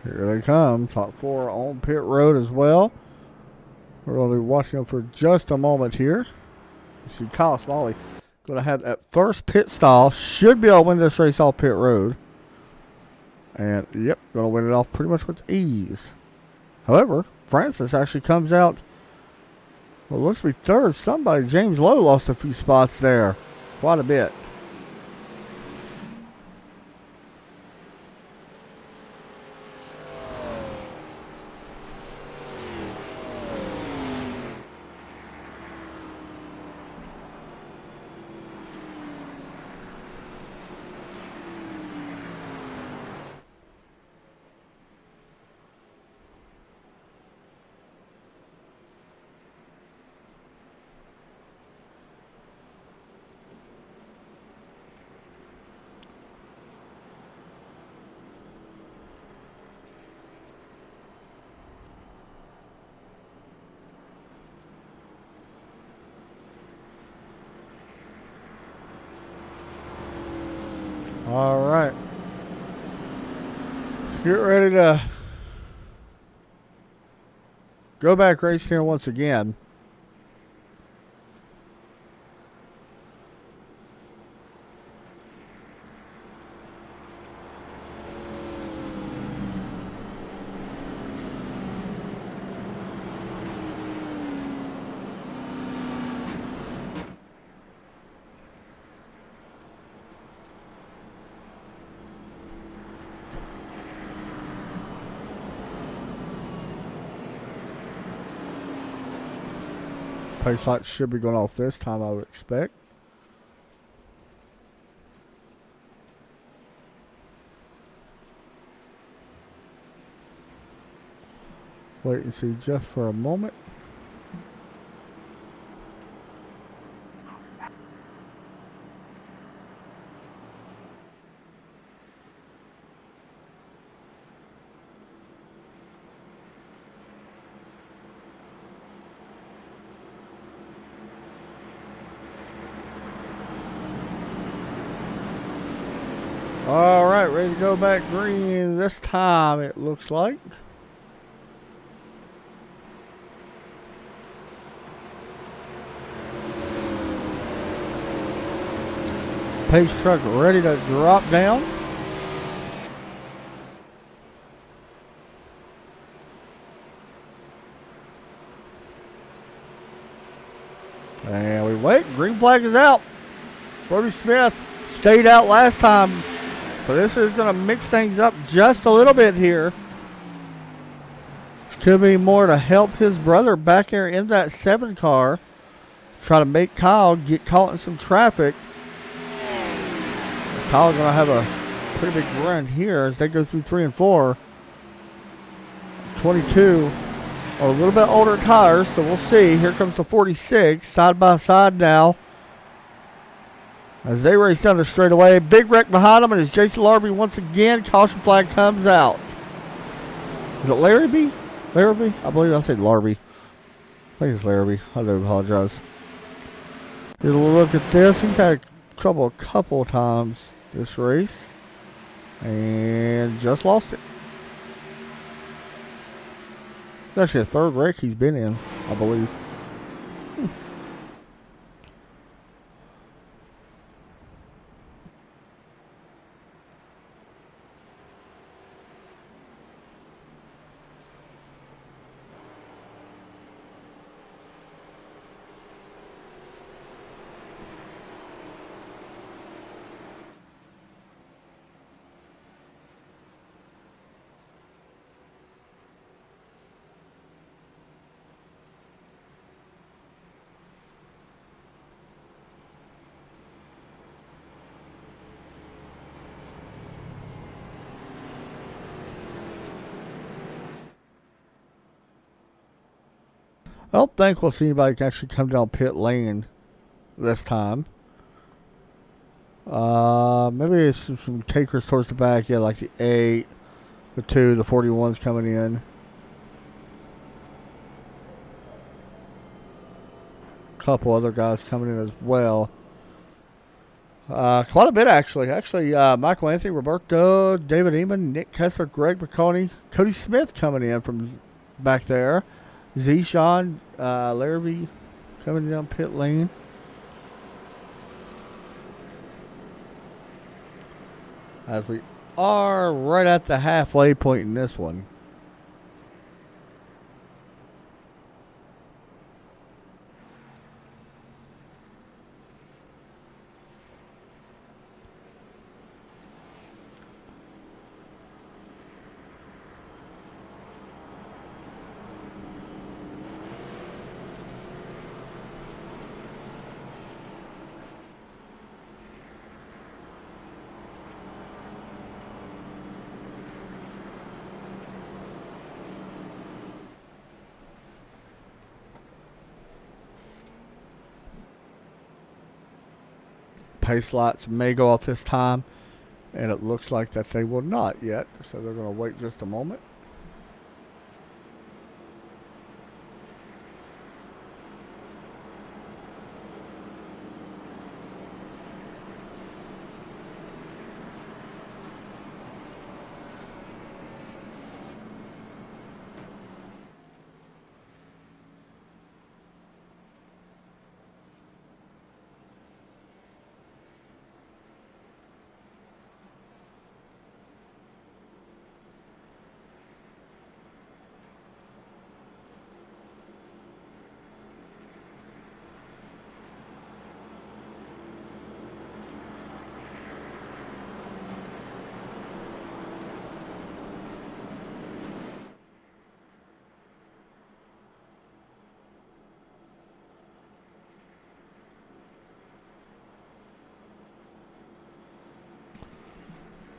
Here they come. Top four on pit road as well. We're going to be watching them for just a moment here. You see Kyle Smalley going to have that first pit stall. Should be able to win this race off pit road. And, yep, going to win it off pretty much with ease. However, Francis actually comes out, well, looks to be third. Somebody, James Lowe, lost a few spots there. Quite a bit. All right. Get ready to go back racing here once again. Pace lights should be going off this time, I would expect. Wait and see just for a moment. All right, ready to go back green this time, it looks like. Pace truck ready to drop down. And we wait. Green flag is out. Brody Smith stayed out last time. So this is going to mix things up just a little bit here. Could be more to help his brother back there in that 7 car. Try to make Kyle get caught in some traffic. Kyle's going to have a pretty big run here as they go through 3 and 4. 22 are a little bit older tires, so we'll see. Here comes the 46, side by side now. As they race down the straightaway, big wreck behind them, and as Jason Larrabee once again, caution flag comes out. Is it Larrabee? Larrabee? I believe I said Larrabee. I think it's Larrabee. I do apologize. Here's a look at this. He's had trouble a couple of times this race, and just lost it. It's actually the 3rd wreck he's been in, I believe. I don't think we'll see anybody actually come down pit lane this time. Maybe it's some takers towards the back. Yeah, like the 8, the 2, the 41's coming in. A couple other guys coming in as well. Quite a bit, actually. Michael Anthony, Roberto, David Eamon, Nick Kessler, Greg McConaughey, Cody Smith coming in from back there. Zeshawn, Larrabee coming down pit lane. As we are right at the halfway point in this one. Pace lights may go off this time, and it looks like that they will not yet, so they're going to wait just a moment.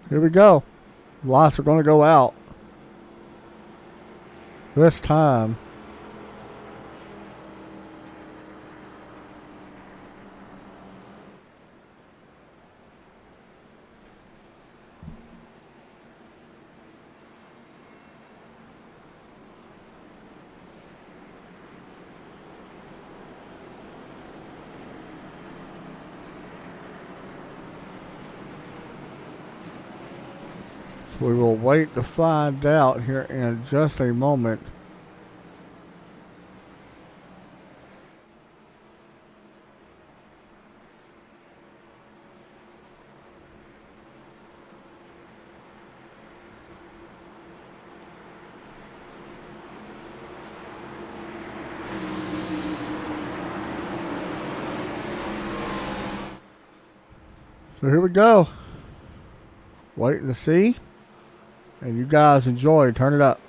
Here we go. Lights are going to go out. This time. We will wait to find out here in just a moment. So here we go. Waiting to see. And you guys enjoy. Turn it up.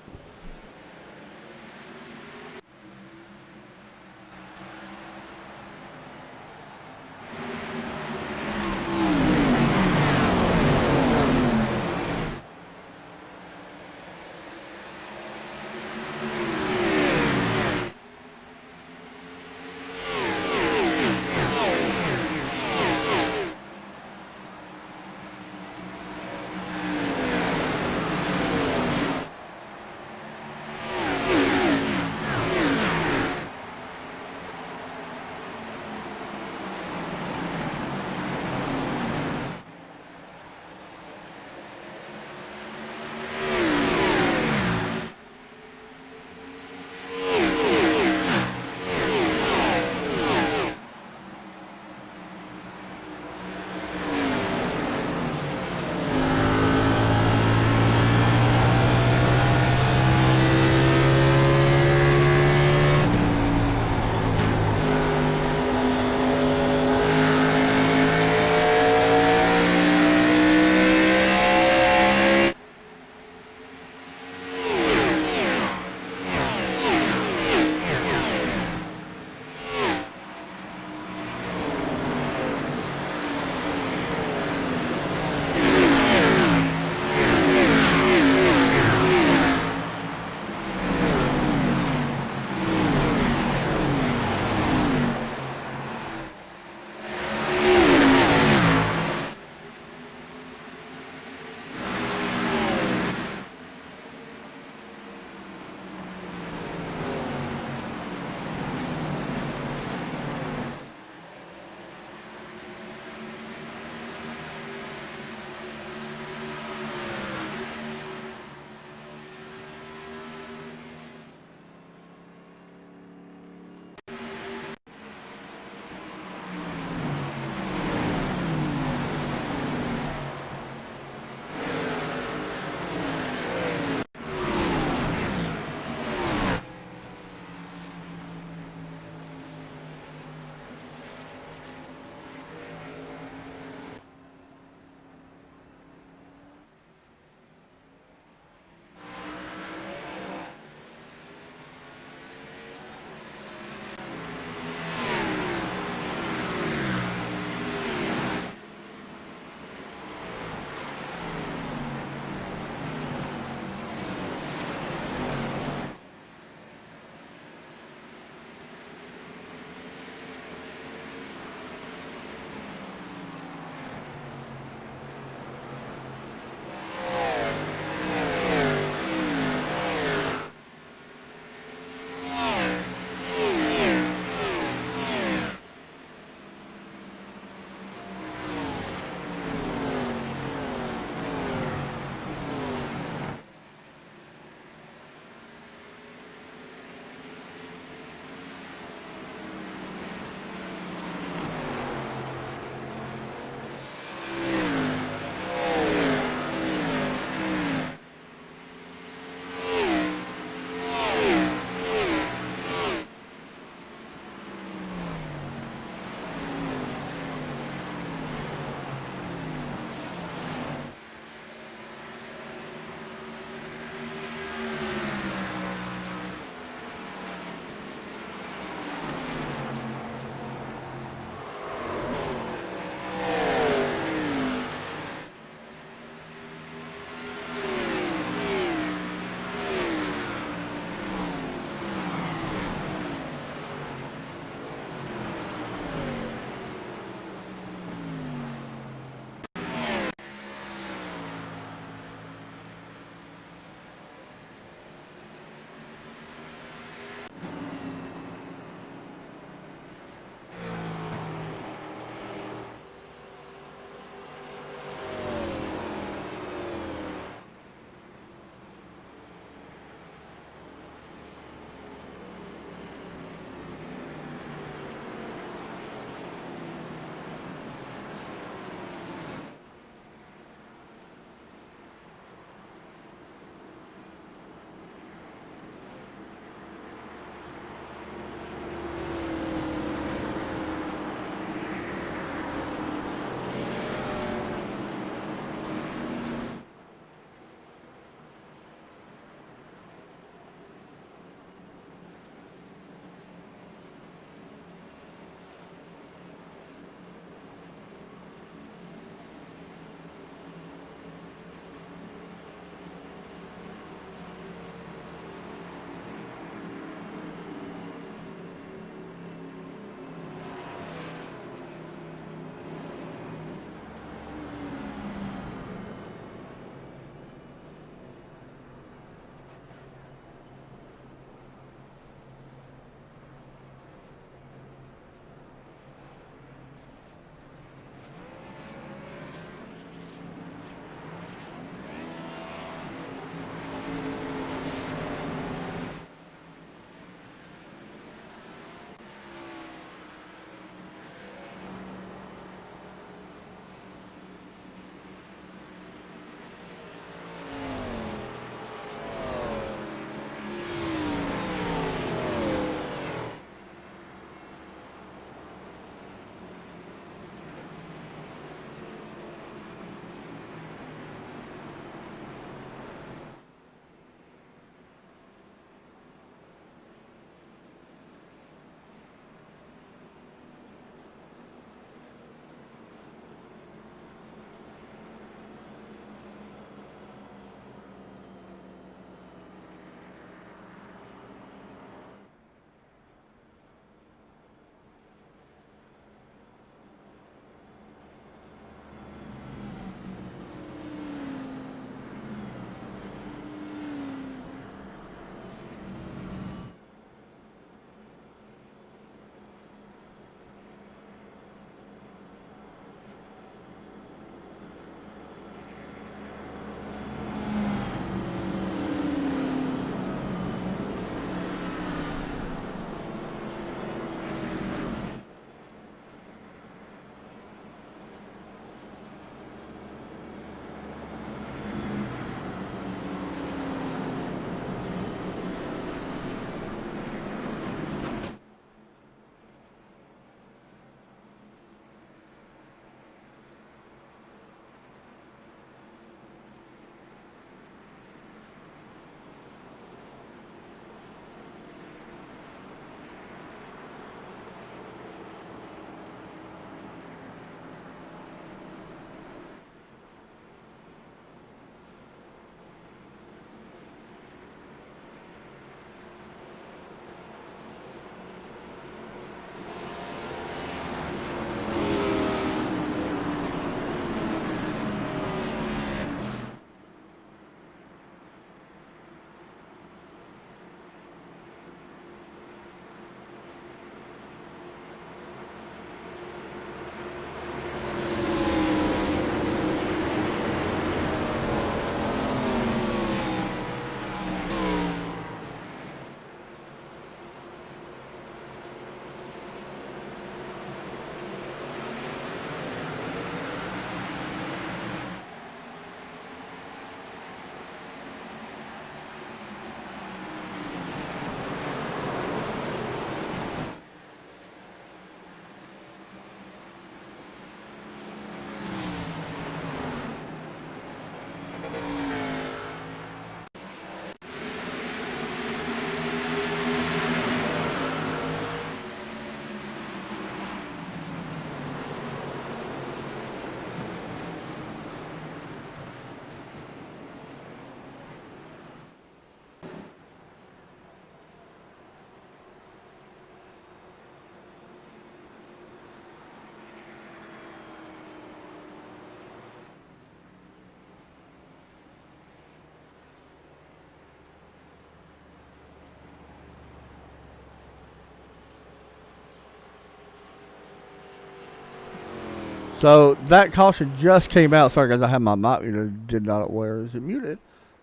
So that caution just came out. Sorry, guys, I had my mic muted. Did not aware is it muted,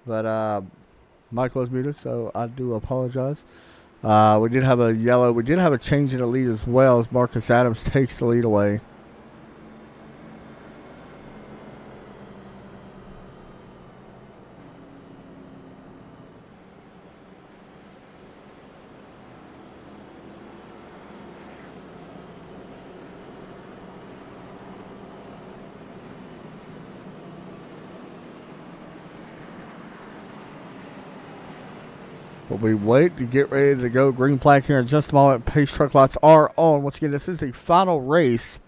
but mic was muted, so I do apologize. We did have a yellow. We did have a change in the lead as well as Marcus Adams takes the lead away. But we wait to get ready to go. Green flag here in just a moment. Pace truck lights are on. Once again, this is the final race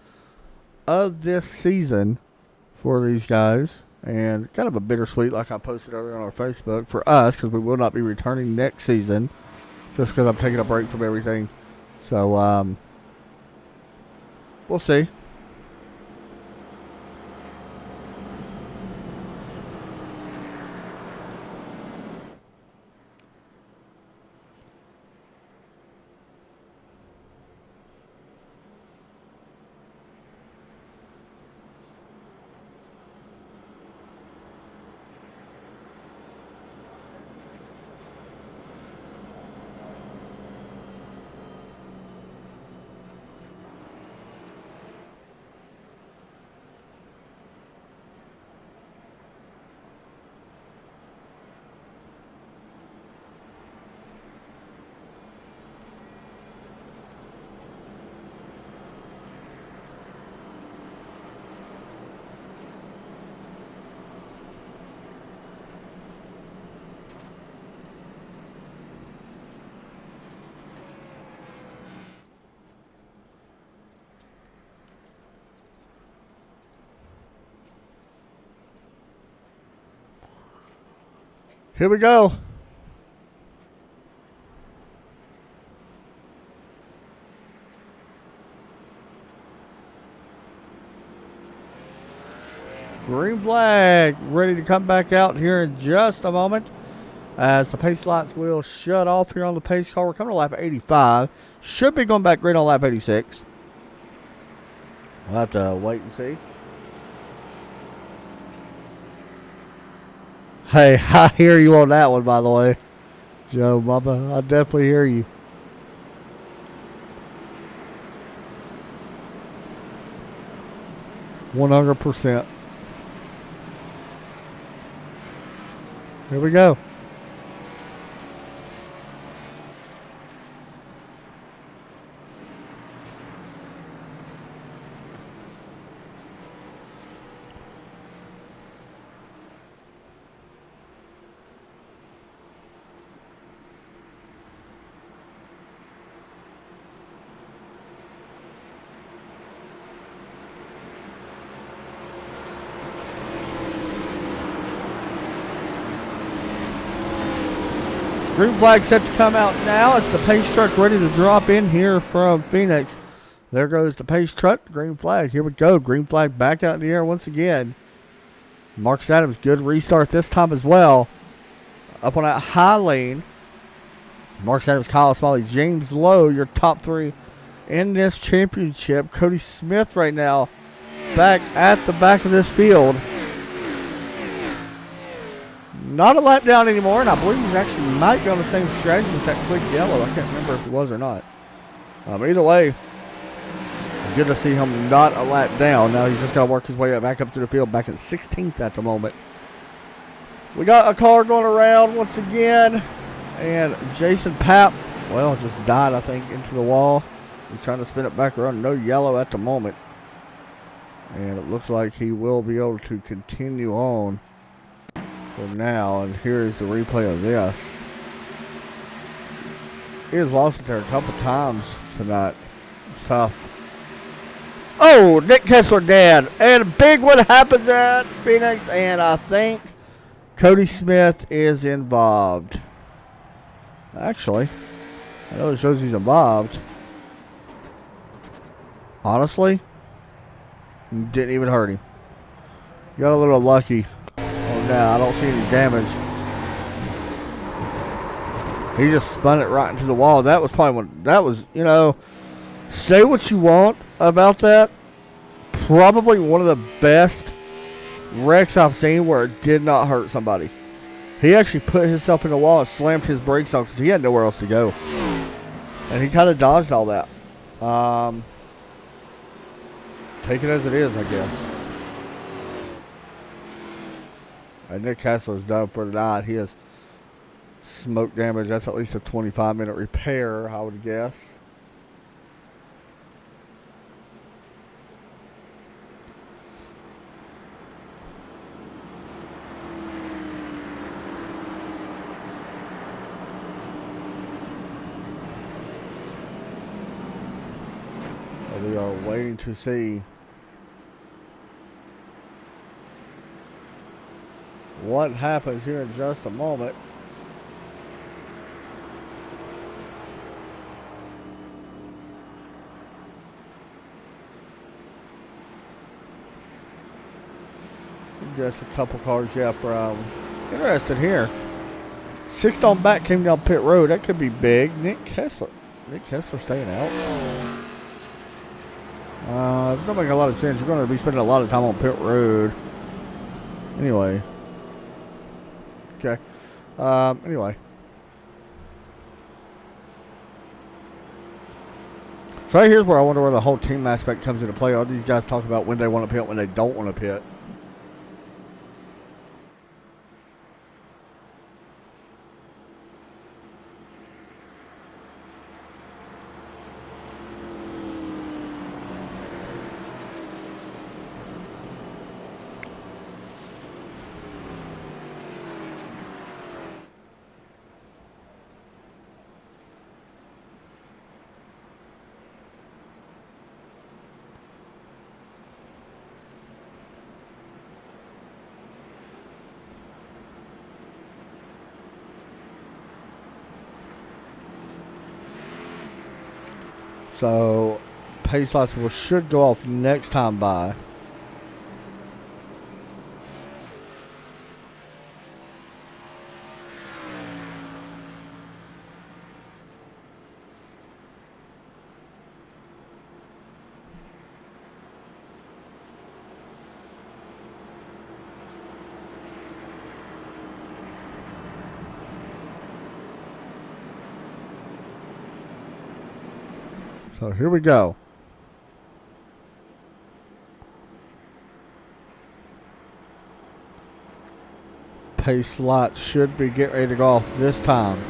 of this season for these guys. And kind of a bittersweet, like I posted earlier on our Facebook, for us, because we will not be returning next season. Just because I'm taking a break from everything. So, we'll see. Here we go. Green flag ready to come back out here in just a moment as the pace lights will shut off here on the pace car. We're coming to lap 85. Should be going back green on lap 86. We'll have to wait and see. Hey, I hear you on that one, by the way. Joe, Mama, I definitely hear you. %. Here we go. Green flag set to come out now. It's the pace truck ready to drop in here from Phoenix. There goes the pace truck. Green flag. Here we go. Green flag back out in the air once again. Marcus Adams, good restart this time as well. Up on that high lane. Marcus Adams, Kyle Smalley, James Lowe, your top three in this championship. Cody Smith right now back at the back of this field. Not a lap down anymore, and I believe he actually might be on the same strategy with that quick yellow. I can't remember if he was or not. Either way, good to see him not a lap down. Now he's just got to work his way back up to the field, back in 16th at the moment. We got a car going around once again, and Jason Papp, well, just died, I think, into the wall. He's trying to spin it back around. No yellow at the moment. And it looks like he will be able to continue on for now. And here is the replay of this. He has lost it there a couple times tonight. It's tough. Oh, Nick Kessler dead. And a big one happens at Phoenix, and I think Cody Smith is involved. Actually, I know it shows he's involved. Honestly, didn't even hurt him. Got a little lucky. Oh, now I don't see any damage. He just spun it right into the wall. That was probably when, that was, you know, say what you want about that. probably one of the best wrecks I've seen where it did not hurt somebody. He actually put himself in the wall and slammed his brakes on because he had nowhere else to go. And he kind of dodged all that. Take it as it is, I guess. And Nick Kessler's done for the night. He has smoke damage. That's at least a 25-minute repair, I would guess. We are waiting to see what happens here in just a moment. Just a couple cars, yeah, from interested here. Sixth on back came down pit road. That could be big. Nick Kessler staying out. It don't make a lot of sense. You're going to be spending a lot of time on pit road. Anyway. Okay. Anyway. So right here's where I wonder where the whole team aspect comes into play. All these guys talk about when they want to pit, when they don't want to pit. So, pace lights should go off next time by. So here we go. Pace lights should be getting ready to go off this time.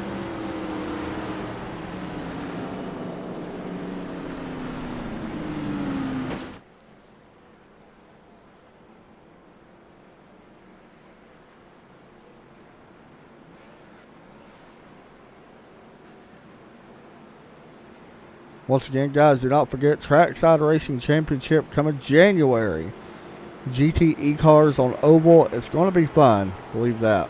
Once again, guys, do not forget Trackside Racing Championship coming January. GTE cars on oval. It's going to be fun. Believe that.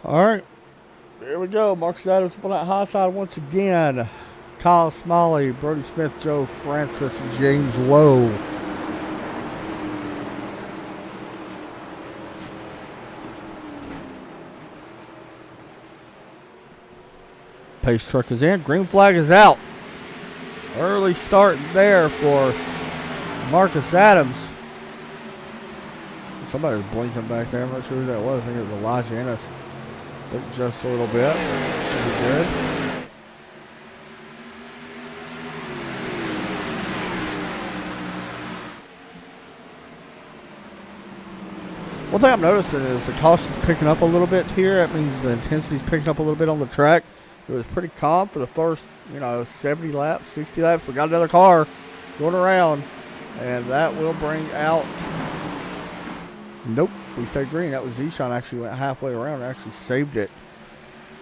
All right, here we go. Marcus Adams up on that high side once again. Kyle Smalley, Brody Smith, Joe Francis, James Lowe. Pace truck is in. Green flag is out. Early start there for Marcus Adams. Somebody's blinking back there. I'm not sure who that was. I think it was Elijah Ennis. But just a little bit. Should be good. One thing I'm noticing is the caution's picking up a little bit here. That means the intensity's picking up a little bit on the track. It was pretty calm for the first, 70 laps, 60 laps. We got another car going around, and that will bring out. Nope, we stayed green. That was Zishan actually went halfway around and actually saved it.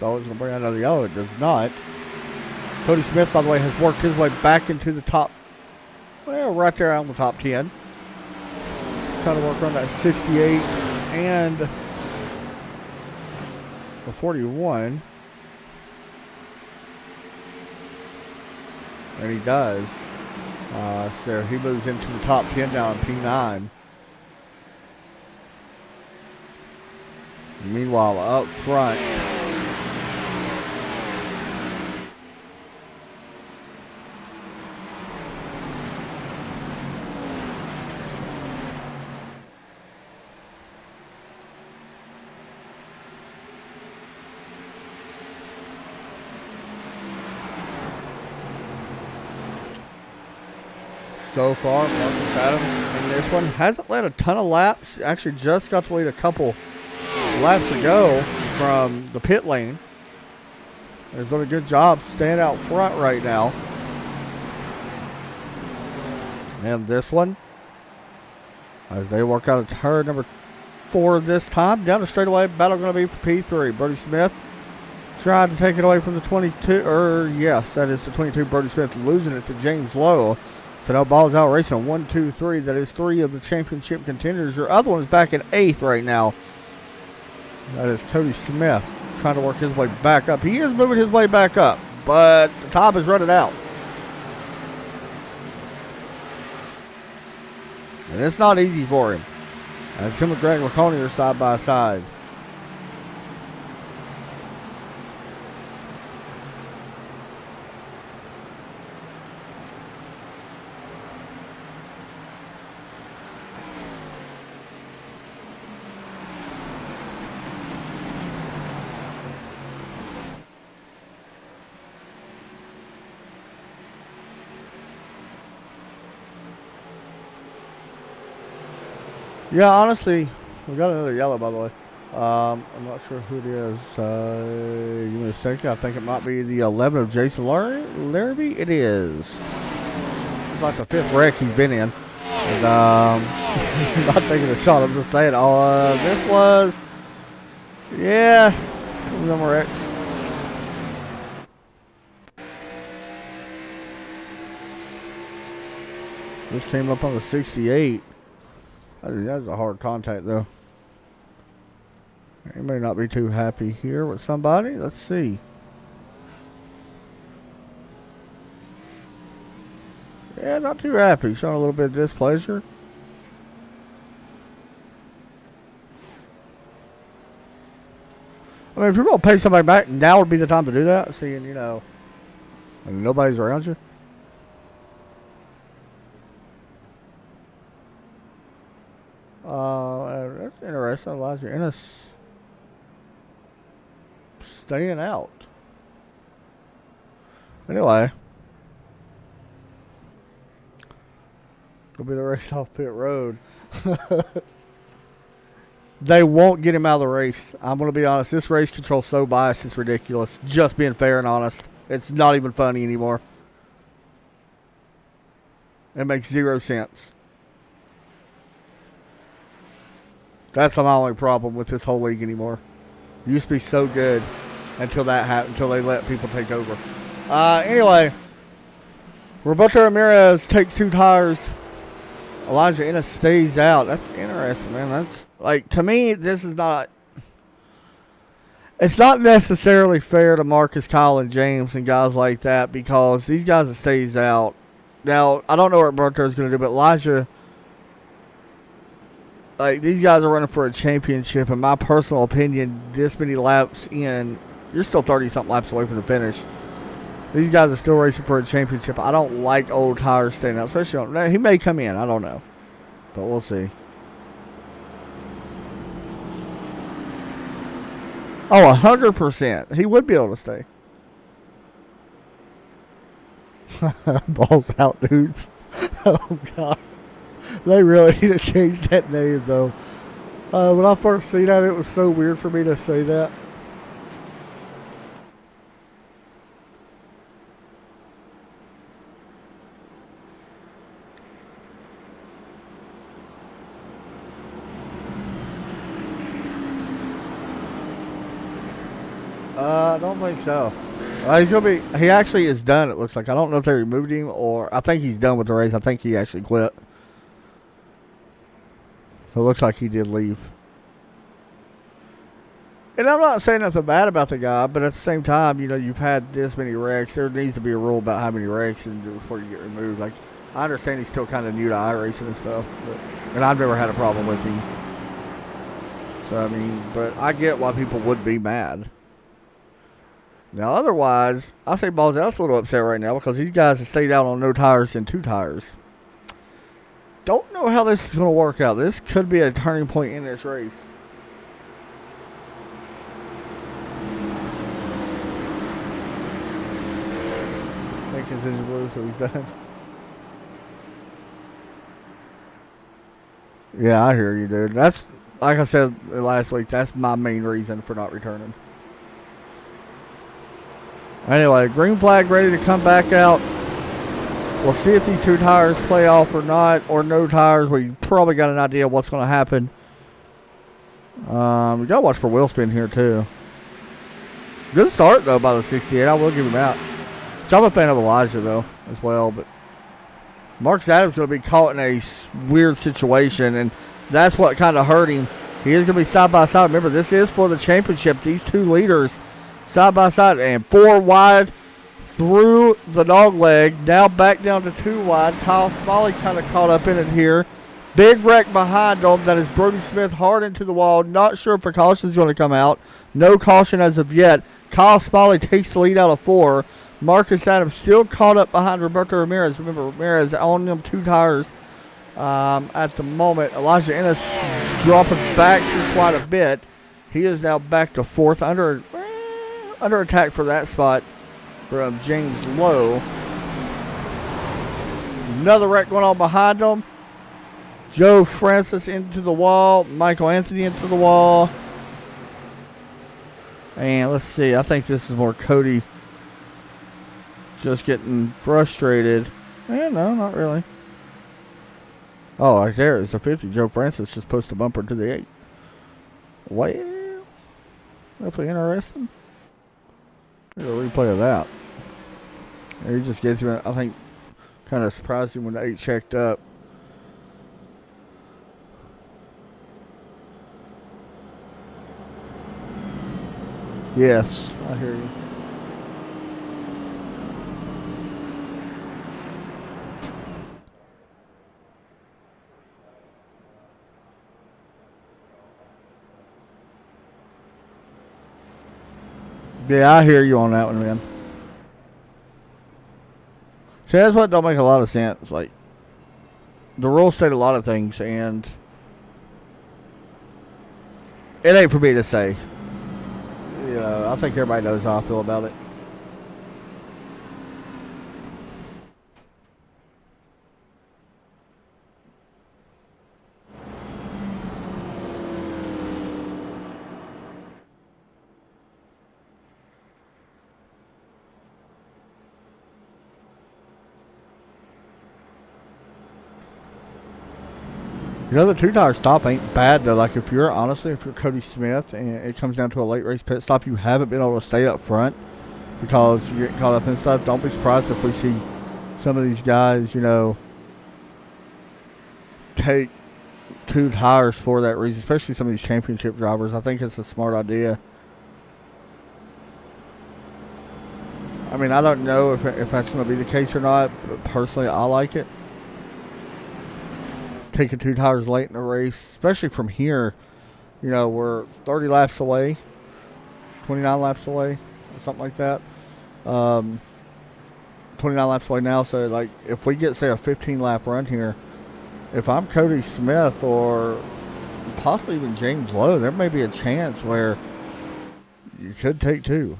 So it's going to bring out another yellow. It does not. Cody Smith, by the way, has worked his way back into the top, well, right there on the top 10. trying to work on that 68 and the 41. And he does. So he moves into the top 10 now in P9. Meanwhile, up front, so far, Marcus Adams in this one hasn't led a ton of laps. Actually, just got to lead a couple laps to go from the pit lane. He's done a good job staying out front right now. And this one, as they work out a turn number 4 this time, down the straightaway, battle going to be for P3. Brody Smith trying to take it away from the 22, yes, that is the 22. Brody Smith losing it to James Lowe. So now ball's out racing 1, 2, 3. That is 3 of the championship contenders. Your other one is back in 8th right now. That is Cody Smith trying to work his way back up. He is moving his way back up, but the top is running out. And it's not easy for him. As him and Greg McConaughey are side by side. Yeah, honestly, we got another yellow, by the way. I'm not sure who it is. Give me a second. I think it might be the 11 of Jason Larrabee. It is. It's like the 5th wreck he's been in. And, I'm not taking a shot. I'm just saying. This was, yeah, some of them wrecks. This came up on the 68. That's a hard contact, though. He may not be too happy here with somebody. Let's see. Yeah, not too happy. Showing a little bit of displeasure. I mean, if you're going to pay somebody back, now would be the time to do that. Seeing, and nobody's around you. That's interesting. Elijah Ennis staying out. Anyway, gonna be the race off pit road. They won't get him out of the race. I'm gonna be honest. This race control's so biased, it's ridiculous. Just being fair and honest, it's not even funny anymore. It makes 0 sense. That's my only problem with this whole league anymore. It used to be so good until that happened, until they let people take over. Anyway, Roberto Ramirez takes 2 tires. Elijah Ennis stays out. That's interesting, man. That's, like, to me, this is not... It's not necessarily fair to Marcus, Kyle, and James and guys like that because these guys that stays out. Now, I don't know what Roberto's going to do, but Elijah... Like, these guys are running for a championship. In my personal opinion, this many laps in, you're still 30-something laps away from the finish. These guys are still racing for a championship. I don't like old tires staying out, especially on, he may come in. I don't know. But we'll see. Oh, 100%. He would be able to stay. Balls out, dudes. Oh, God. They really need to change that name, though. When I first seen that, it was so weird for me to say that. I don't think so. He's gonna be. He actually is done. It looks like. I don't know if they removed him or I think he's done with the race. I think he actually quit. So it looks like he did leave. And I'm not saying nothing bad about the guy, but at the same time, you know, you've had this many wrecks. There needs to be a rule about how many wrecks and before you get removed. Like, I understand he's still kind of new to iRacing and stuff, and I've never had a problem with him. So, I mean, but I get why people would be mad. Now, otherwise, I say Balls Out's a little upset right now because these guys have stayed out on no tires and 2 tires. Don't know how this is going to work out. This could be a turning point in this race. I think his engine blew, so he's done. Yeah, I hear you, dude. That's, like I said last week, that's my main reason for not returning. Anyway, green flag ready to come back out. We'll see if these 2 tires play off or not, or no tires. We probably got an idea of what's going to happen. We got to watch for wheel spin here, too. Good start, though, by the 68. I will give him that. So I'm a fan of Elijah, though, as well. But Marcus Adams going to be caught in a weird situation, and that's what kind of hurt him. He is going to be side by side. Remember, this is for the championship. These 2 leaders side by side, and 4 wide through the dog leg. Now back down to 2 wide. Kyle Smalley kind of caught up in it here. Big wreck behind him. That is Brody Smith hard into the wall. Not sure if a caution is going to come out. No caution as of yet. Kyle Smalley takes the lead out of 4. Marcus Adams still caught up behind Roberto Ramirez. Remember, Ramirez on them 2 tires at the moment. Elijah Ennis dropping back quite a bit. He is now back to 4th under attack for that spot from James Lowe. Another wreck going on behind them. Joe Francis into the wall. Michael Anthony into the wall. And let's see. I think this is more Cody just getting frustrated. No, not really. Oh, right there is the 50. Joe Francis just posted a bumper to the 8. Well, definitely interesting. Here's a replay of that. He just gets him, I think, kind of surprised him when the 8 checked up. Yes, I hear you. Yeah, I hear you on that one, man. See, that's what don't make a lot of sense. Like, the rules state a lot of things, and it ain't for me to say. You know, I think everybody knows how I feel about it. You know, the 2-tire stop ain't bad, though. Like, if you're Cody Smith and it comes down to a late race pit stop, you haven't been able to stay up front because you're getting caught up in stuff. Don't be surprised if we see some of these guys, you know, take 2 tires for that reason, especially some of these championship drivers. I think it's a smart idea. I mean, I don't know if that's going to be the case or not, but personally, I like it. Taking 2 tires late in the race, especially from here, you know, we're 30 laps away, 29 laps away, something like that. 29 laps away now, so like if we get, say, a 15-lap run here, if I'm Cody Smith or possibly even James Lowe, there may be a chance where you could take 2.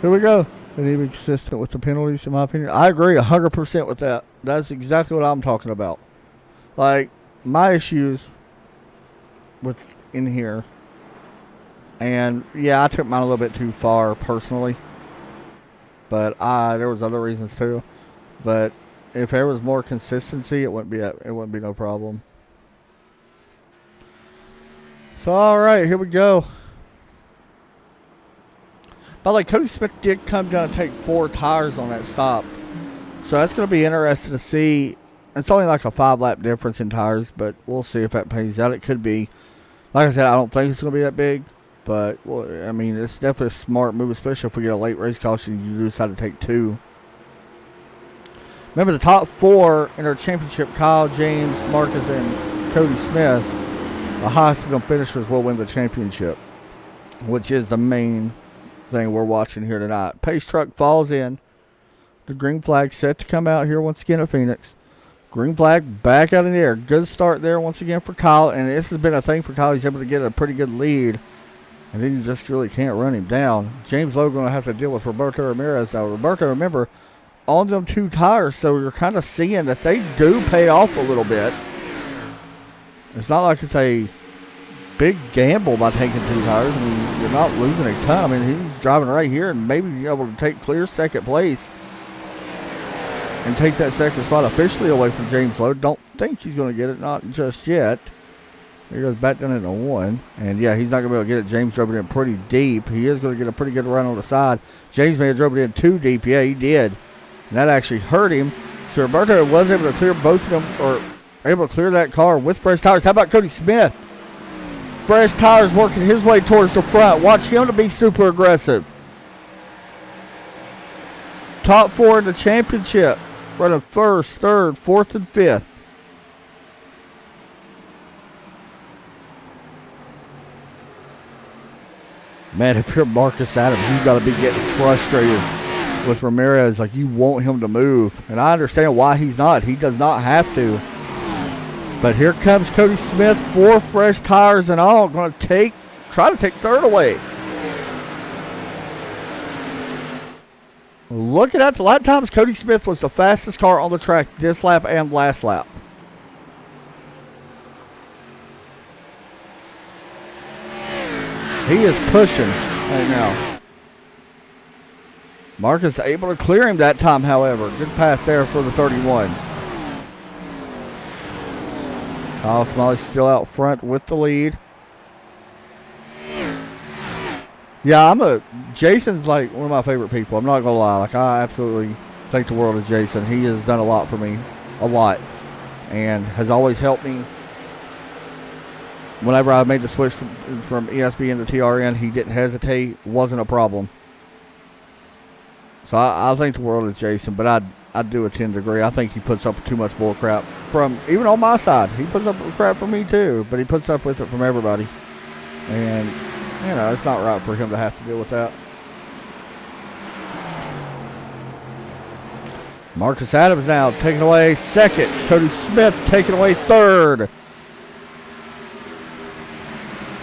Here we go. They need to be consistent with the penalties, in my opinion. I agree 100% with that. That's exactly what I'm talking about. Like, my issues with in here, and yeah, I took mine a little bit too far personally, but there was other reasons too. But if there was more consistency, it wouldn't be no problem. So all right, here we go. By the way, Cody Smith did come down and take 4 tires on that stop. So that's going to be interesting to see. It's only like a 5-lap difference in tires, but we'll see if that pays out. It could be. Like I said, I don't think it's going to be that big. But, well, I mean, it's definitely a smart move, especially if we get a late race caution and you decide to take 2. Remember, the top 4 in our championship, Kyle, James, Marcus, and Cody Smith, the highest of them finishers will win the championship, which is the main thing we're watching here tonight. Pace truck falls in. The green flag set to come out here once again at Phoenix. Green flag back out in the air. Good start there once again for Kyle. And this has been a thing for Kyle. He's able to get a pretty good lead. And then you just really can't run him down. James Lowe going to have to deal with Roberto Ramirez now. Roberto, remember, on them 2 tires. So you're kind of seeing that they do pay off a little bit. It's not like it's a big gamble by taking 2 tires. I mean, you're not losing a ton. I mean, he's driving right here and maybe be able to take clear second place and take that second spot officially away from James Lowe. Don't think he's going to get it, not just yet. He goes back down into 1. And yeah, he's not going to be able to get it. James drove it in pretty deep. He is going to get a pretty good run on the side. James may have drove it in too deep. Yeah, he did. And that actually hurt him. So Roberto was able to clear both of them, or able to clear that car with fresh tires. How about Cody Smith? Fresh tires working his way towards the front. Watch him to be super aggressive. Top 4 in the championship. Running 1st, 3rd, 4th, and 5th. Man, if you're Marcus Adams, you've got to be getting frustrated with Ramirez. Like, you want him to move. And I understand why he's not. He does not have to. But here comes Cody Smith, 4 fresh tires and all. Going to try to take 3rd away. Looking at the lap times, Cody Smith was the fastest car on the track this lap and last lap. He is pushing right now. Marcus able to clear him that time, however. Good pass there for the 31. Kyle Smalley still out front with the lead. Yeah, Jason's like one of my favorite people. I'm not going to lie. Like, I absolutely think the world of Jason. He has done a lot for me. A lot. And has always helped me. Whenever I made the switch from ESPN to TRN, he didn't hesitate. Wasn't a problem. So I think the world of Jason, but I do tend to agree. I think he puts up too much bull crap from, even on my side. He puts up crap for me too, but he puts up with it from everybody. And, you know, it's not right for him to have to deal with that. Marcus Adams now taking away 2nd. Cody Smith taking away 3rd.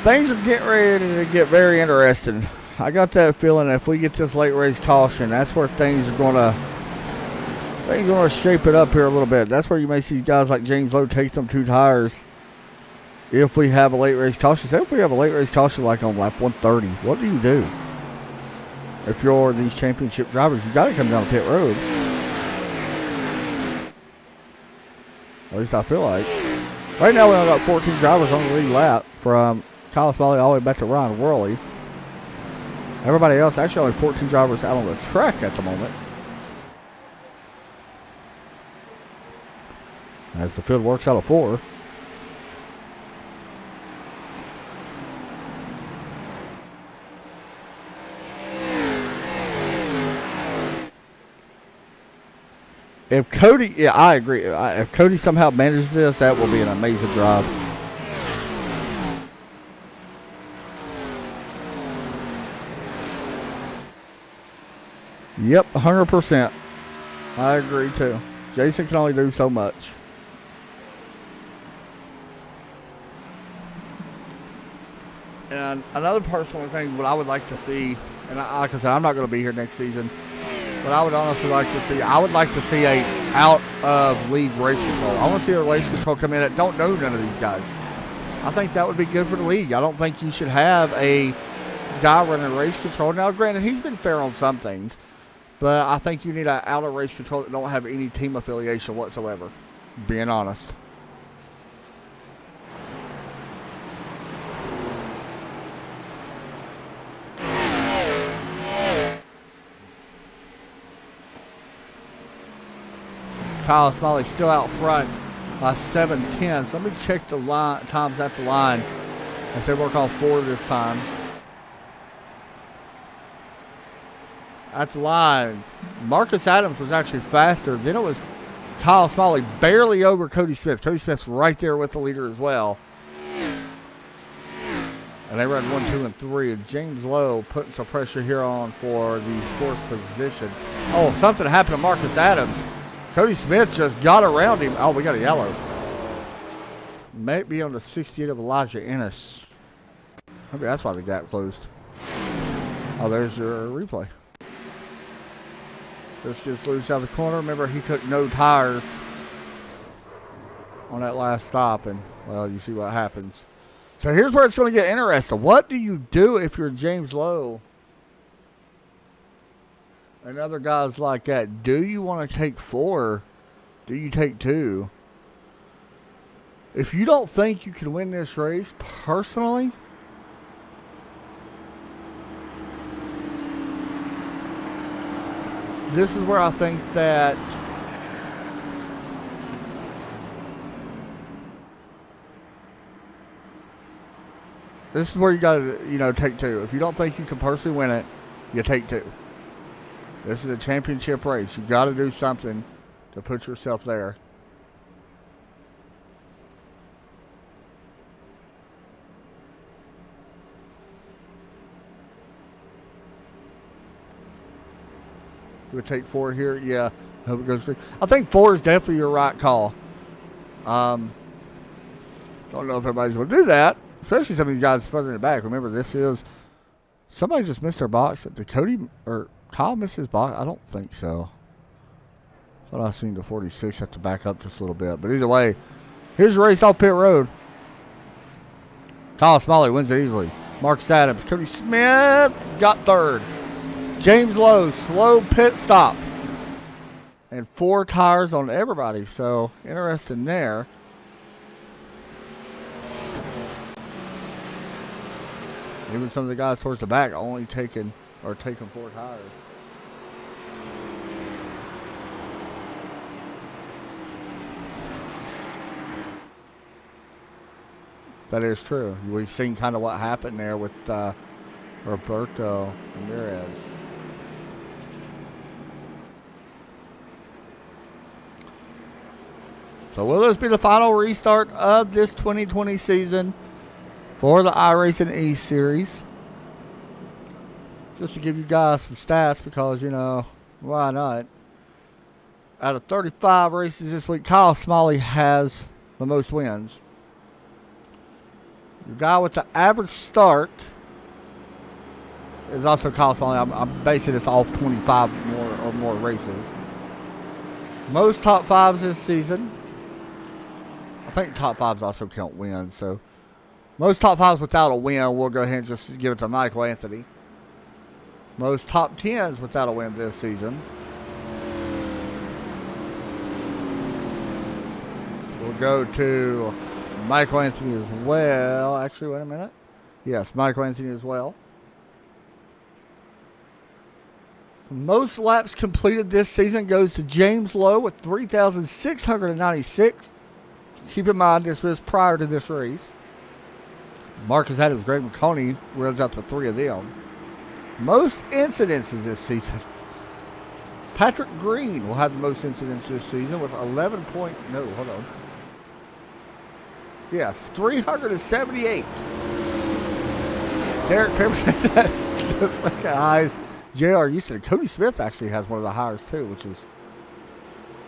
Things are getting ready to get very interesting. I got that feeling if we get this late race caution, that's where things are going to shape it up here a little bit. That's where you may see guys like James Lowe take them 2 tires. If we have a late race caution, say if we have a late race caution like on lap 130, what do you do? If you're these championship drivers, you got to come down the pit road. At least I feel like. Right now we only got 14 drivers on the lead lap from Kyle Smalley all the way back to Ryan Worley. Everybody else, actually only 14 drivers out on the track at the moment. As the field works out of 4. If Cody, yeah, I agree. If Cody somehow manages this, that will be an amazing drive. Yep, 100%. I agree too. Jason can only do so much. And another personal thing, what I would like to see and like I said, I'm not going to be here next season, but I would honestly like to see. I would like to see a out of league race control. I want to see a race control come in that don't know none of these guys. I think that would be good for the league. I don't think you should have a guy running race control. Now, granted, he's been fair on some things, but I think you need an out of race control that don't have any team affiliation whatsoever. Being honest. Kyle Smalley still out front by 7/10. So let me check the line times at the line. If they work all 4 this time. At the line, Marcus Adams was actually faster. Then it was Kyle Smalley barely over Cody Smith. Cody Smith's right there with the leader as well. And they run 1, 2, and 3. And James Lowe putting some pressure here on for the 4th position. Oh, something happened to Marcus Adams. Cody Smith just got around him. Oh, we got a yellow. Maybe on the 68 of Elijah Ennis. Maybe that's why the gap closed. Oh, there's your replay. This just loose out of the corner. Remember, he took no tires on that last stop, and, well, you see what happens. So here's where it's going to get interesting. What do you do if you're James Lowe and other guys like that? Do you want to take 4? Do you take 2? If you don't think you can win this race, personally, this is where I think that this is where you got to, take 2. If you don't think you can personally win it, you take 2. This is a championship race. You got to do something to put yourself there. Do we take 4 here? Yeah. Hope it goes quick. I think 4 is definitely your right call. Don't know if everybody's going to do that, especially some of these guys further in the back. Remember, this is somebody just missed their box. Did Cody or Kyle miss his box? I don't think so. Thought I seen the 46 have to back up just a little bit. But either way, here's the race off pit road. Kyle Smalley wins it easily. Marcus Adams. Cody Smith got 3rd. James Lowe, slow pit stop. And 4 tires on everybody. So, interesting there. Even some of the guys towards the back only taking 4 tires. That is true. We've seen kind of what happened there with Roberto Ramirez. So will this be the final restart of this 2020 season for the iRacing East Series? Just to give you guys some stats because, why not? Out of 35 races this week, Kyle Smalley has the most wins. The guy with the average start is also Kyle Smalley. I'm basing this off 25 more races. Most top 5s this season. I think top 5s also count wins. So most top 5s without a win, we'll go ahead and just give it to Michael Anthony. Most top 10s without a win this season. We'll go to Michael Anthony as well. Actually, wait a minute. Yes, Michael Anthony as well. Most laps completed this season goes to James Lowe with 3,696. Keep in mind, this was prior to this race. Marcus Adams, Greg McConaughey runs out to 3 of them. Most incidences this season. Patrick Green will have the most incidents this season with 378. Derek Pemberton has the highest. JR Houston. Cody Smith actually has one of the highest too, which is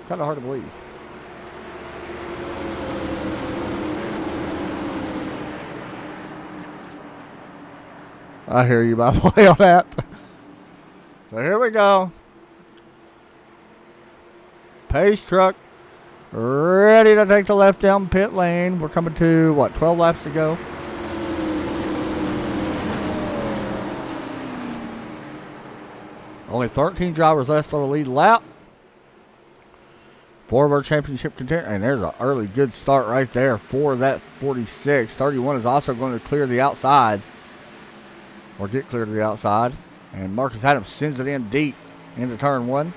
kind of hard to believe. I hear you, by the way, on that. So here we go. Pace truck ready to take the left down pit lane. We're coming to, 12 laps to go? Only 13 drivers left on the lead lap. 4 of our championship contenders. And there's an early good start right there for that 46. 31 is also going to clear the outside. Or get clear to the outside. And Marcus Adams sends it in deep into turn 1.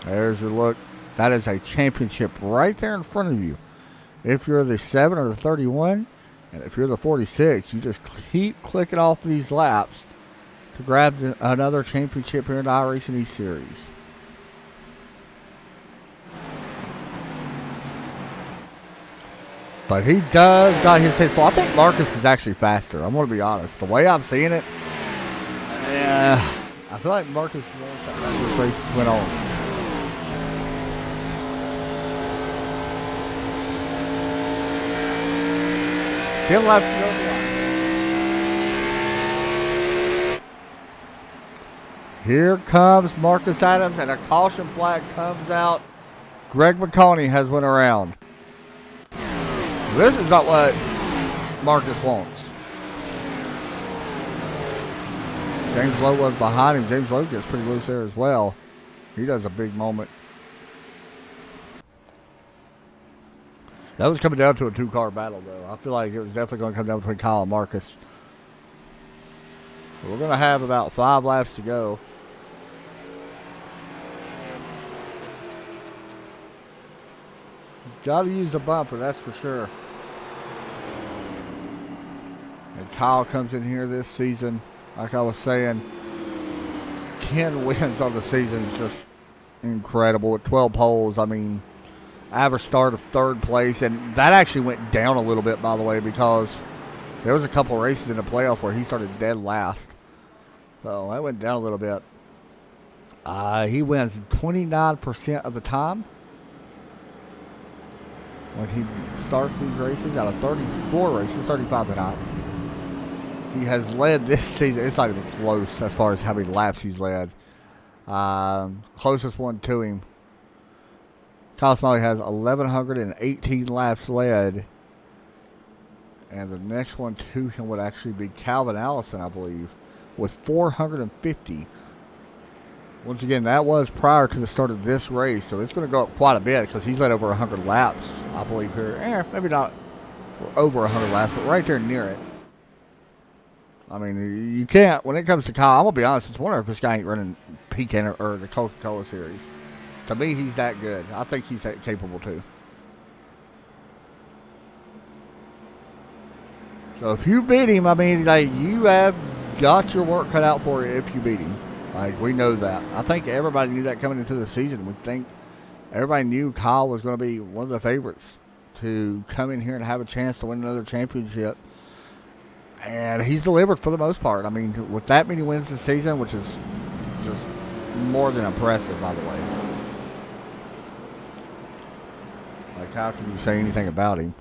There's your look. That is a championship right there in front of you. If you're the 7 or the 31, and if you're the 46, you just keep clicking off these laps to grab another championship here in the Iracing East Series. But he does got his head full. I think Marcus is actually faster. I'm going to be honest. The way I'm seeing it, I feel like Marcus this race went on. 10 laps to go. Here comes Marcus Adams, and a caution flag comes out. Greg McConaughey has went around. This is not what Marcus wants. James Lowe was behind him. James Lowe gets pretty loose there as well. He does a big moment. That was coming down to a 2-car battle, though. I feel like it was definitely going to come down between Kyle and Marcus. But we're going to have about 5 laps to go. Got to use the bumper, that's for sure. And Kyle comes in here this season, like I was saying, 10 wins on the season is just incredible. With 12 poles, I mean, average start of 3rd place, and that actually went down a little bit, by the way, because there was a couple races in the playoffs where he started dead last. So that went down a little bit. He wins 29% of the time when he starts these races out of 34 races, 35 tonight. He has led this season. It's not even close as far as how many laps he's led. Closest one to him, Kyle Smiley has 1,118 laps led. And the next one to him would actually be Calvin Allison, I believe, with 450. Once again, that was prior to the start of this race, so it's going to go up quite a bit because he's led over 100 laps, I believe, here. Maybe not over 100 laps, but right there near it. I mean, you can't, when it comes to Kyle, I'm going to be honest, it's wonder if this guy ain't running Pecan or the Coca-Cola Series. To me, he's that good. I think he's that capable too. So if you beat him, I mean, like, you have got your work cut out for you if you beat him. Like, we know that. I think everybody knew that coming into the season. We think everybody knew Kyle was going to be one of the favorites to come in here and have a chance to win another championship. And he's delivered for the most part. I mean, with that many wins this season, which is just more than impressive, by the way. Like, how can you say anything about him?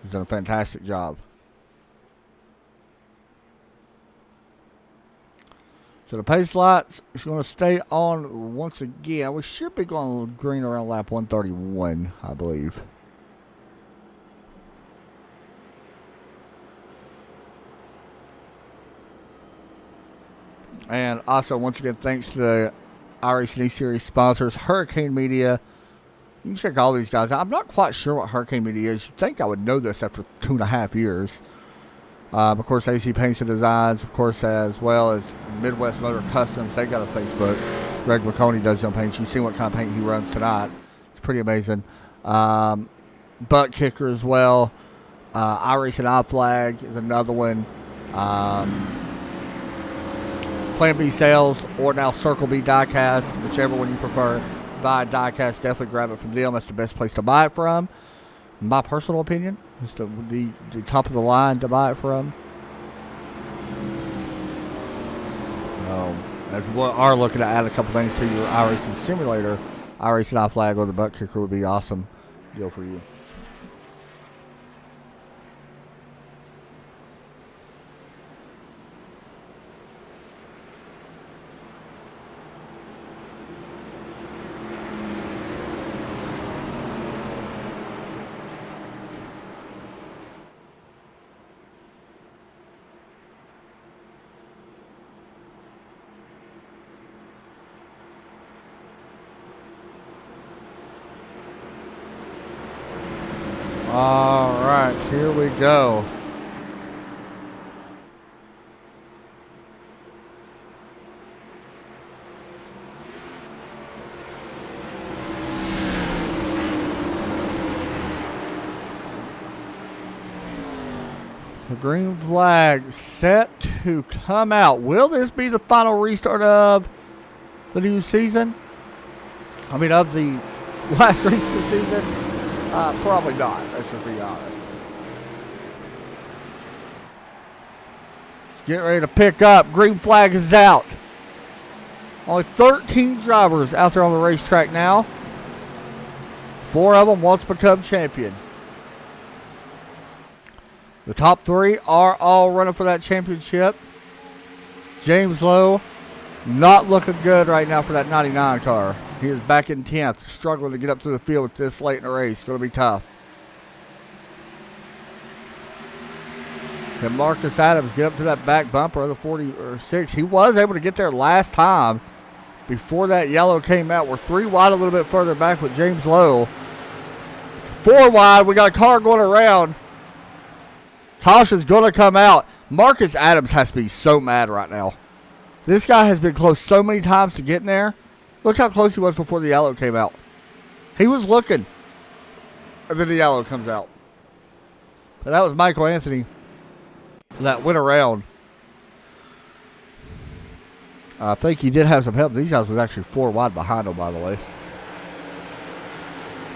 He's done a fantastic job. So the pace lights is going to stay on once again. We should be going green around lap 131, I believe. And also, once again, thanks to the Iracing East Series sponsors, Hurricane Media. You can check all these guys out. I'm not quite sure what Hurricane Media is. You'd think I would know this after 2.5 years. Of course, AC Paints and Designs, of course, as well as Midwest Motor Customs. They got a Facebook. Greg McConaughey does your paints. You've seen what kind of paint he runs tonight. It's pretty amazing. Butt Kicker as well. Iracing iFlag is another one. Plan B Sales, or now Circle B Diecast, whichever one you prefer. Buy a diecast, definitely grab it from them. That's the best place to buy it from. In my personal opinion, it's the top of the line to buy it from. If you are looking to add a couple things to your iRacing simulator, iRacing iFlag or the Butt Kicker would be awesome. deal for you. All right, here we go. The green flag set to come out. Will this be the final restart of the new season? I mean, of the last race of the season? Probably not, let's just be honest. Let's get ready to pick up. Green flag is out. Only 13 drivers out there on the racetrack now. 4 of them once become champion. The top 3 are all running for that championship. James Lowe not looking good right now for that 99 car. He is back in 10th, struggling to get up to the field with this late in the race. It's going to be tough. Can Marcus Adams get up to that back bumper of the 46? He was able to get there last time before that yellow came out. We're 3 wide a little bit further back with James Lowe. 4 wide. We got a car going around. Caution's going to come out. Marcus Adams has to be so mad right now. This guy has been close so many times to getting there. Look how close he was before the yellow came out. He was looking. And then the yellow comes out. But that was Michael Anthony that went around. I think he did have some help. These guys was actually 4 wide behind him, by the way.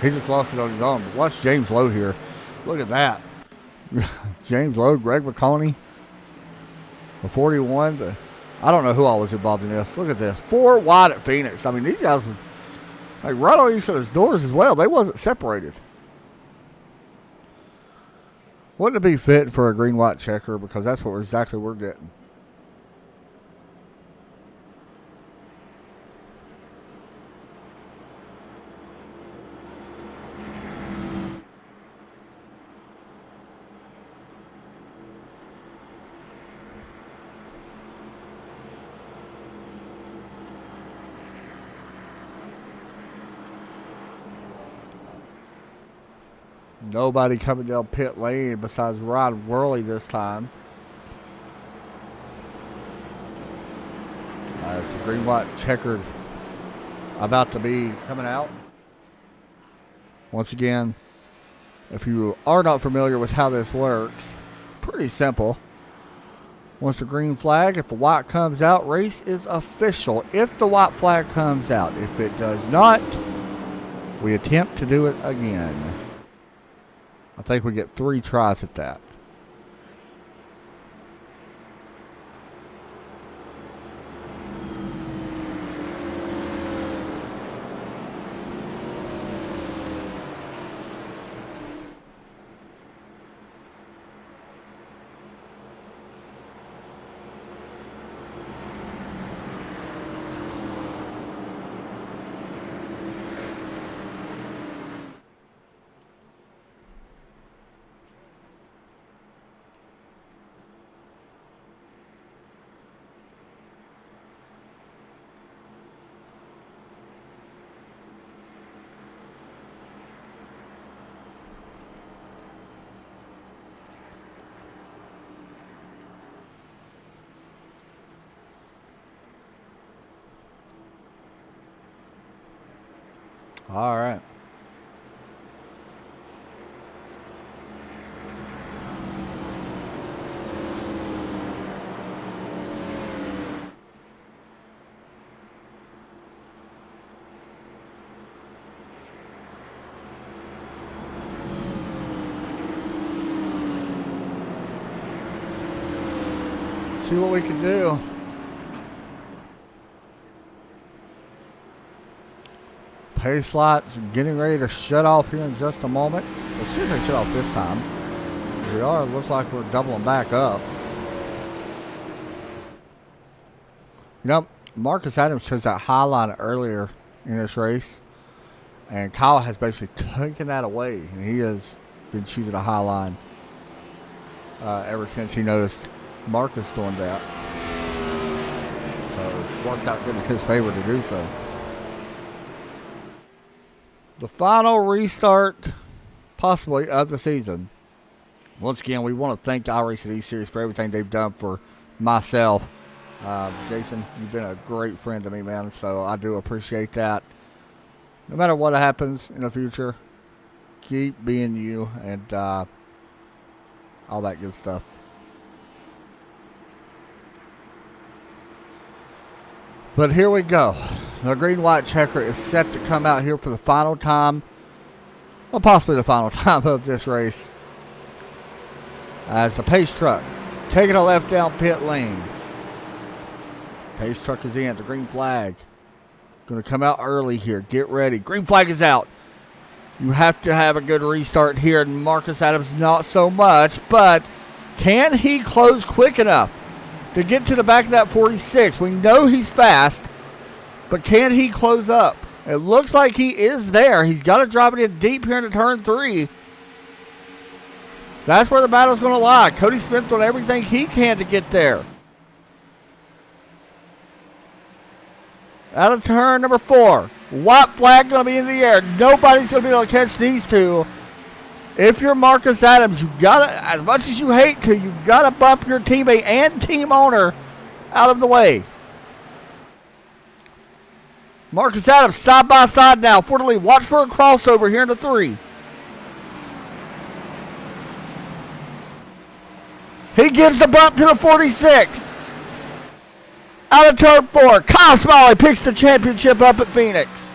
He just lost it on his own. But watch James Lowe here. Look at that. James Lowe, Greg McConaughey. The 41. I don't know who all was involved in this. Look at this. 4 wide at Phoenix. I mean, these guys were like right on each other's doors as well. They wasn't separated. Wouldn't it be fit for a green-white checker? Because that's what exactly we're getting. Nobody coming down pit lane besides Rod Worley this time. It's the green-white checkered about to be coming out. Once again, if you are not familiar with how this works, pretty simple. Once the green flag, if the white comes out, race is official. If the white flag comes out. If it does not, we attempt to do it again. I think we get 3 tries at that. All right. See what we can do. Pace lights getting ready to shut off here in just a moment. Let's see if they shut off this time. We are. It looks like we're doubling back up. You know, Marcus Adams chose that high line earlier in this race, and Kyle has basically taken that away, and he has been choosing a high line ever since he noticed Marcus doing that. So it worked out good in his favor to do so. The final restart, possibly, of the season. Once again, we want to thank the Iracing E-Series for everything they've done for myself. Jason, you've been a great friend to me, man, so I do appreciate that. No matter what happens in the future, keep being you and all that good stuff. But here we go. The green-white checker is set to come out here for the final time, well, possibly the final time of this race, as the pace truck taking a left down pit lane. Pace truck is in. The green flag going to come out early here. Get ready. Green flag is out. You have to have a good restart here. And Marcus Adams, not so much. But can he close quick enough to get to the back of that 46? We know he's fast. But can he close up? It looks like he is there. He's got to drive it in deep here into turn 3. That's where the battle's going to lie. Cody Smith doing everything he can to get there. Out of turn number 4. White flag going to be in the air. Nobody's going to be able to catch these two. If you're Marcus Adams, you got to, as much as you hate to, you got to bump your teammate and team owner out of the way. Marcus Adams side by side now for the lead. Watch for a crossover here in the 3. He gives the bump to the 46. Out of turn 4, Kyle Smalley picks the championship up at Phoenix.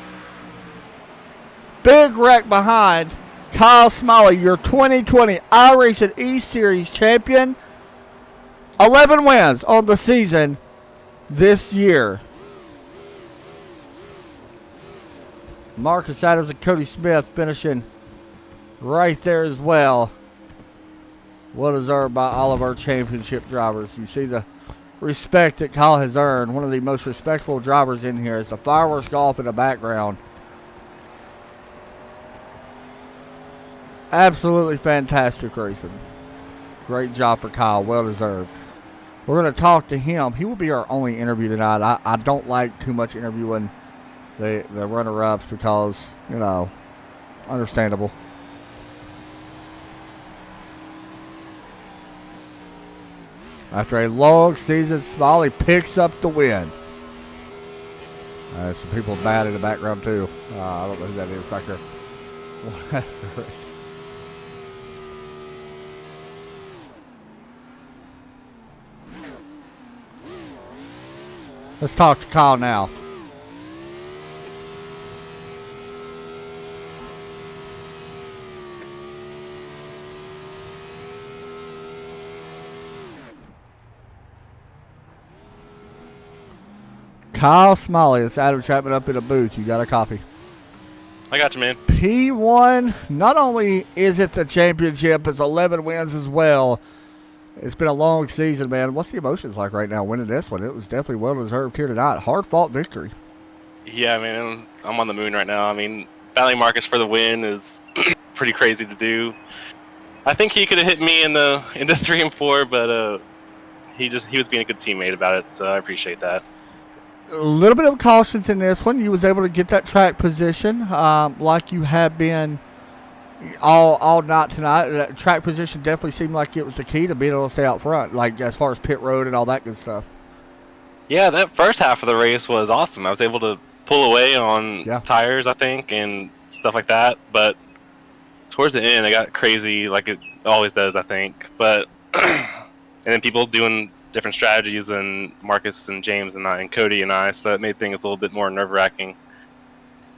Big wreck behind Kyle Smalley, your 2020 Iracing E-Series champion. 11 wins on the season this year. Marcus Adams and Cody Smith finishing right there as well. Well deserved by all of our championship drivers. You see the respect that Kyle has earned. One of the most respectful drivers in here as the fireworks go off in the background. Absolutely fantastic racing. Great job for Kyle. Well deserved. We're going to talk to him. He will be our only interview tonight. I don't like too much interviewing the runner-ups because, you know, understandable. After a long season, Smalley picks up the win. Some people mad in the background, too. I don't know who that is back there. Let's talk to Kyle now. Kyle Smalley, it's Adam Chapman up in the booth. You got a copy. I got you, man. P1, not only is it the championship, it's 11 wins as well. It's been a long season, man. What's the emotions like right now winning this one? It was definitely well-deserved here tonight. Hard-fought victory. Yeah, man, I'm on the moon right now. I mean, battling Marcus for the win is pretty crazy to do. I think he could have hit me in the 3 and 4, but he was being a good teammate about it, so I appreciate that. A little bit of cautions in this one. You was able to get that track position like you have been all night tonight. That track position definitely seemed like it was the key to being able to stay out front, like as far as pit road and all that good stuff. Yeah, that first half of the race was awesome. I was able to pull away on tires, I think, and stuff like that. But towards the end, it got crazy like it always does, I think. But and then people doing different strategies than Marcus and James and I and Cody and I, so that made things a little bit more nerve-wracking.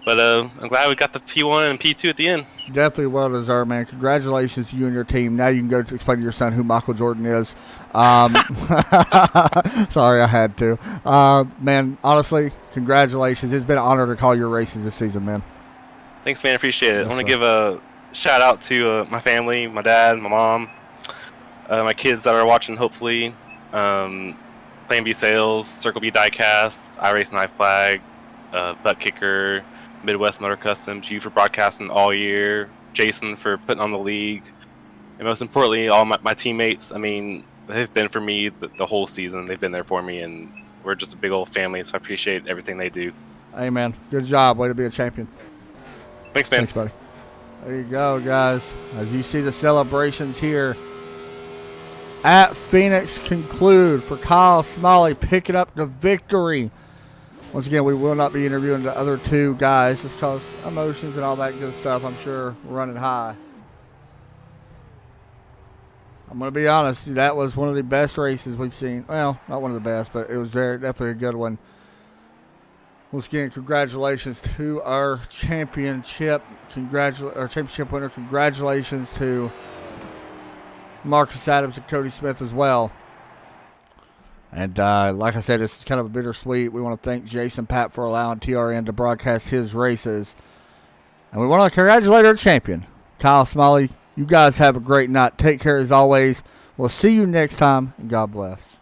But I'm glad we got the P1 and P2 at the end. Definitely well deserved, man. Congratulations to you and your team. Now you can go to explain to your son who Michael Jordan is. Sorry, I had to. Man, honestly, congratulations. It's been an honor to call your races this season, man. Thanks, man. Appreciate it. Yes, I want sir. to give a shout out to my family, my dad, my mom, my kids that are watching, hopefully. Plan B Sales, Circle B Diecast, iRace and iFlag, Butt Kicker, Midwest Motor Customs, you for broadcasting all year, Jason for putting on the league, and most importantly, all my teammates. I mean, they've been for me the whole season. They've been there for me, and we're just a big old family, so I appreciate everything they do. Hey, man. Good job. Way to be a champion. Thanks, man. Thanks, buddy. There you go, guys. As you see the celebrations here at Phoenix conclude for Kyle Smalley picking up the victory. Once again, we will not be interviewing the other two guys just because emotions and all that good stuff, I'm sure, running high. I'm going to be honest, that was one of the best races we've seen. Well, not one of the best, but it was definitely a good one. Once again, congratulations to our championship. Our championship winner. Congratulations to Marcus Adams and Cody Smith as well. And like I said, it's kind of a bittersweet. We want to thank Jason Pat for allowing TRN to broadcast his races. And we want to congratulate our champion, Kyle Smalley. You guys have a great night. Take care as always. We'll see you next time, and God bless.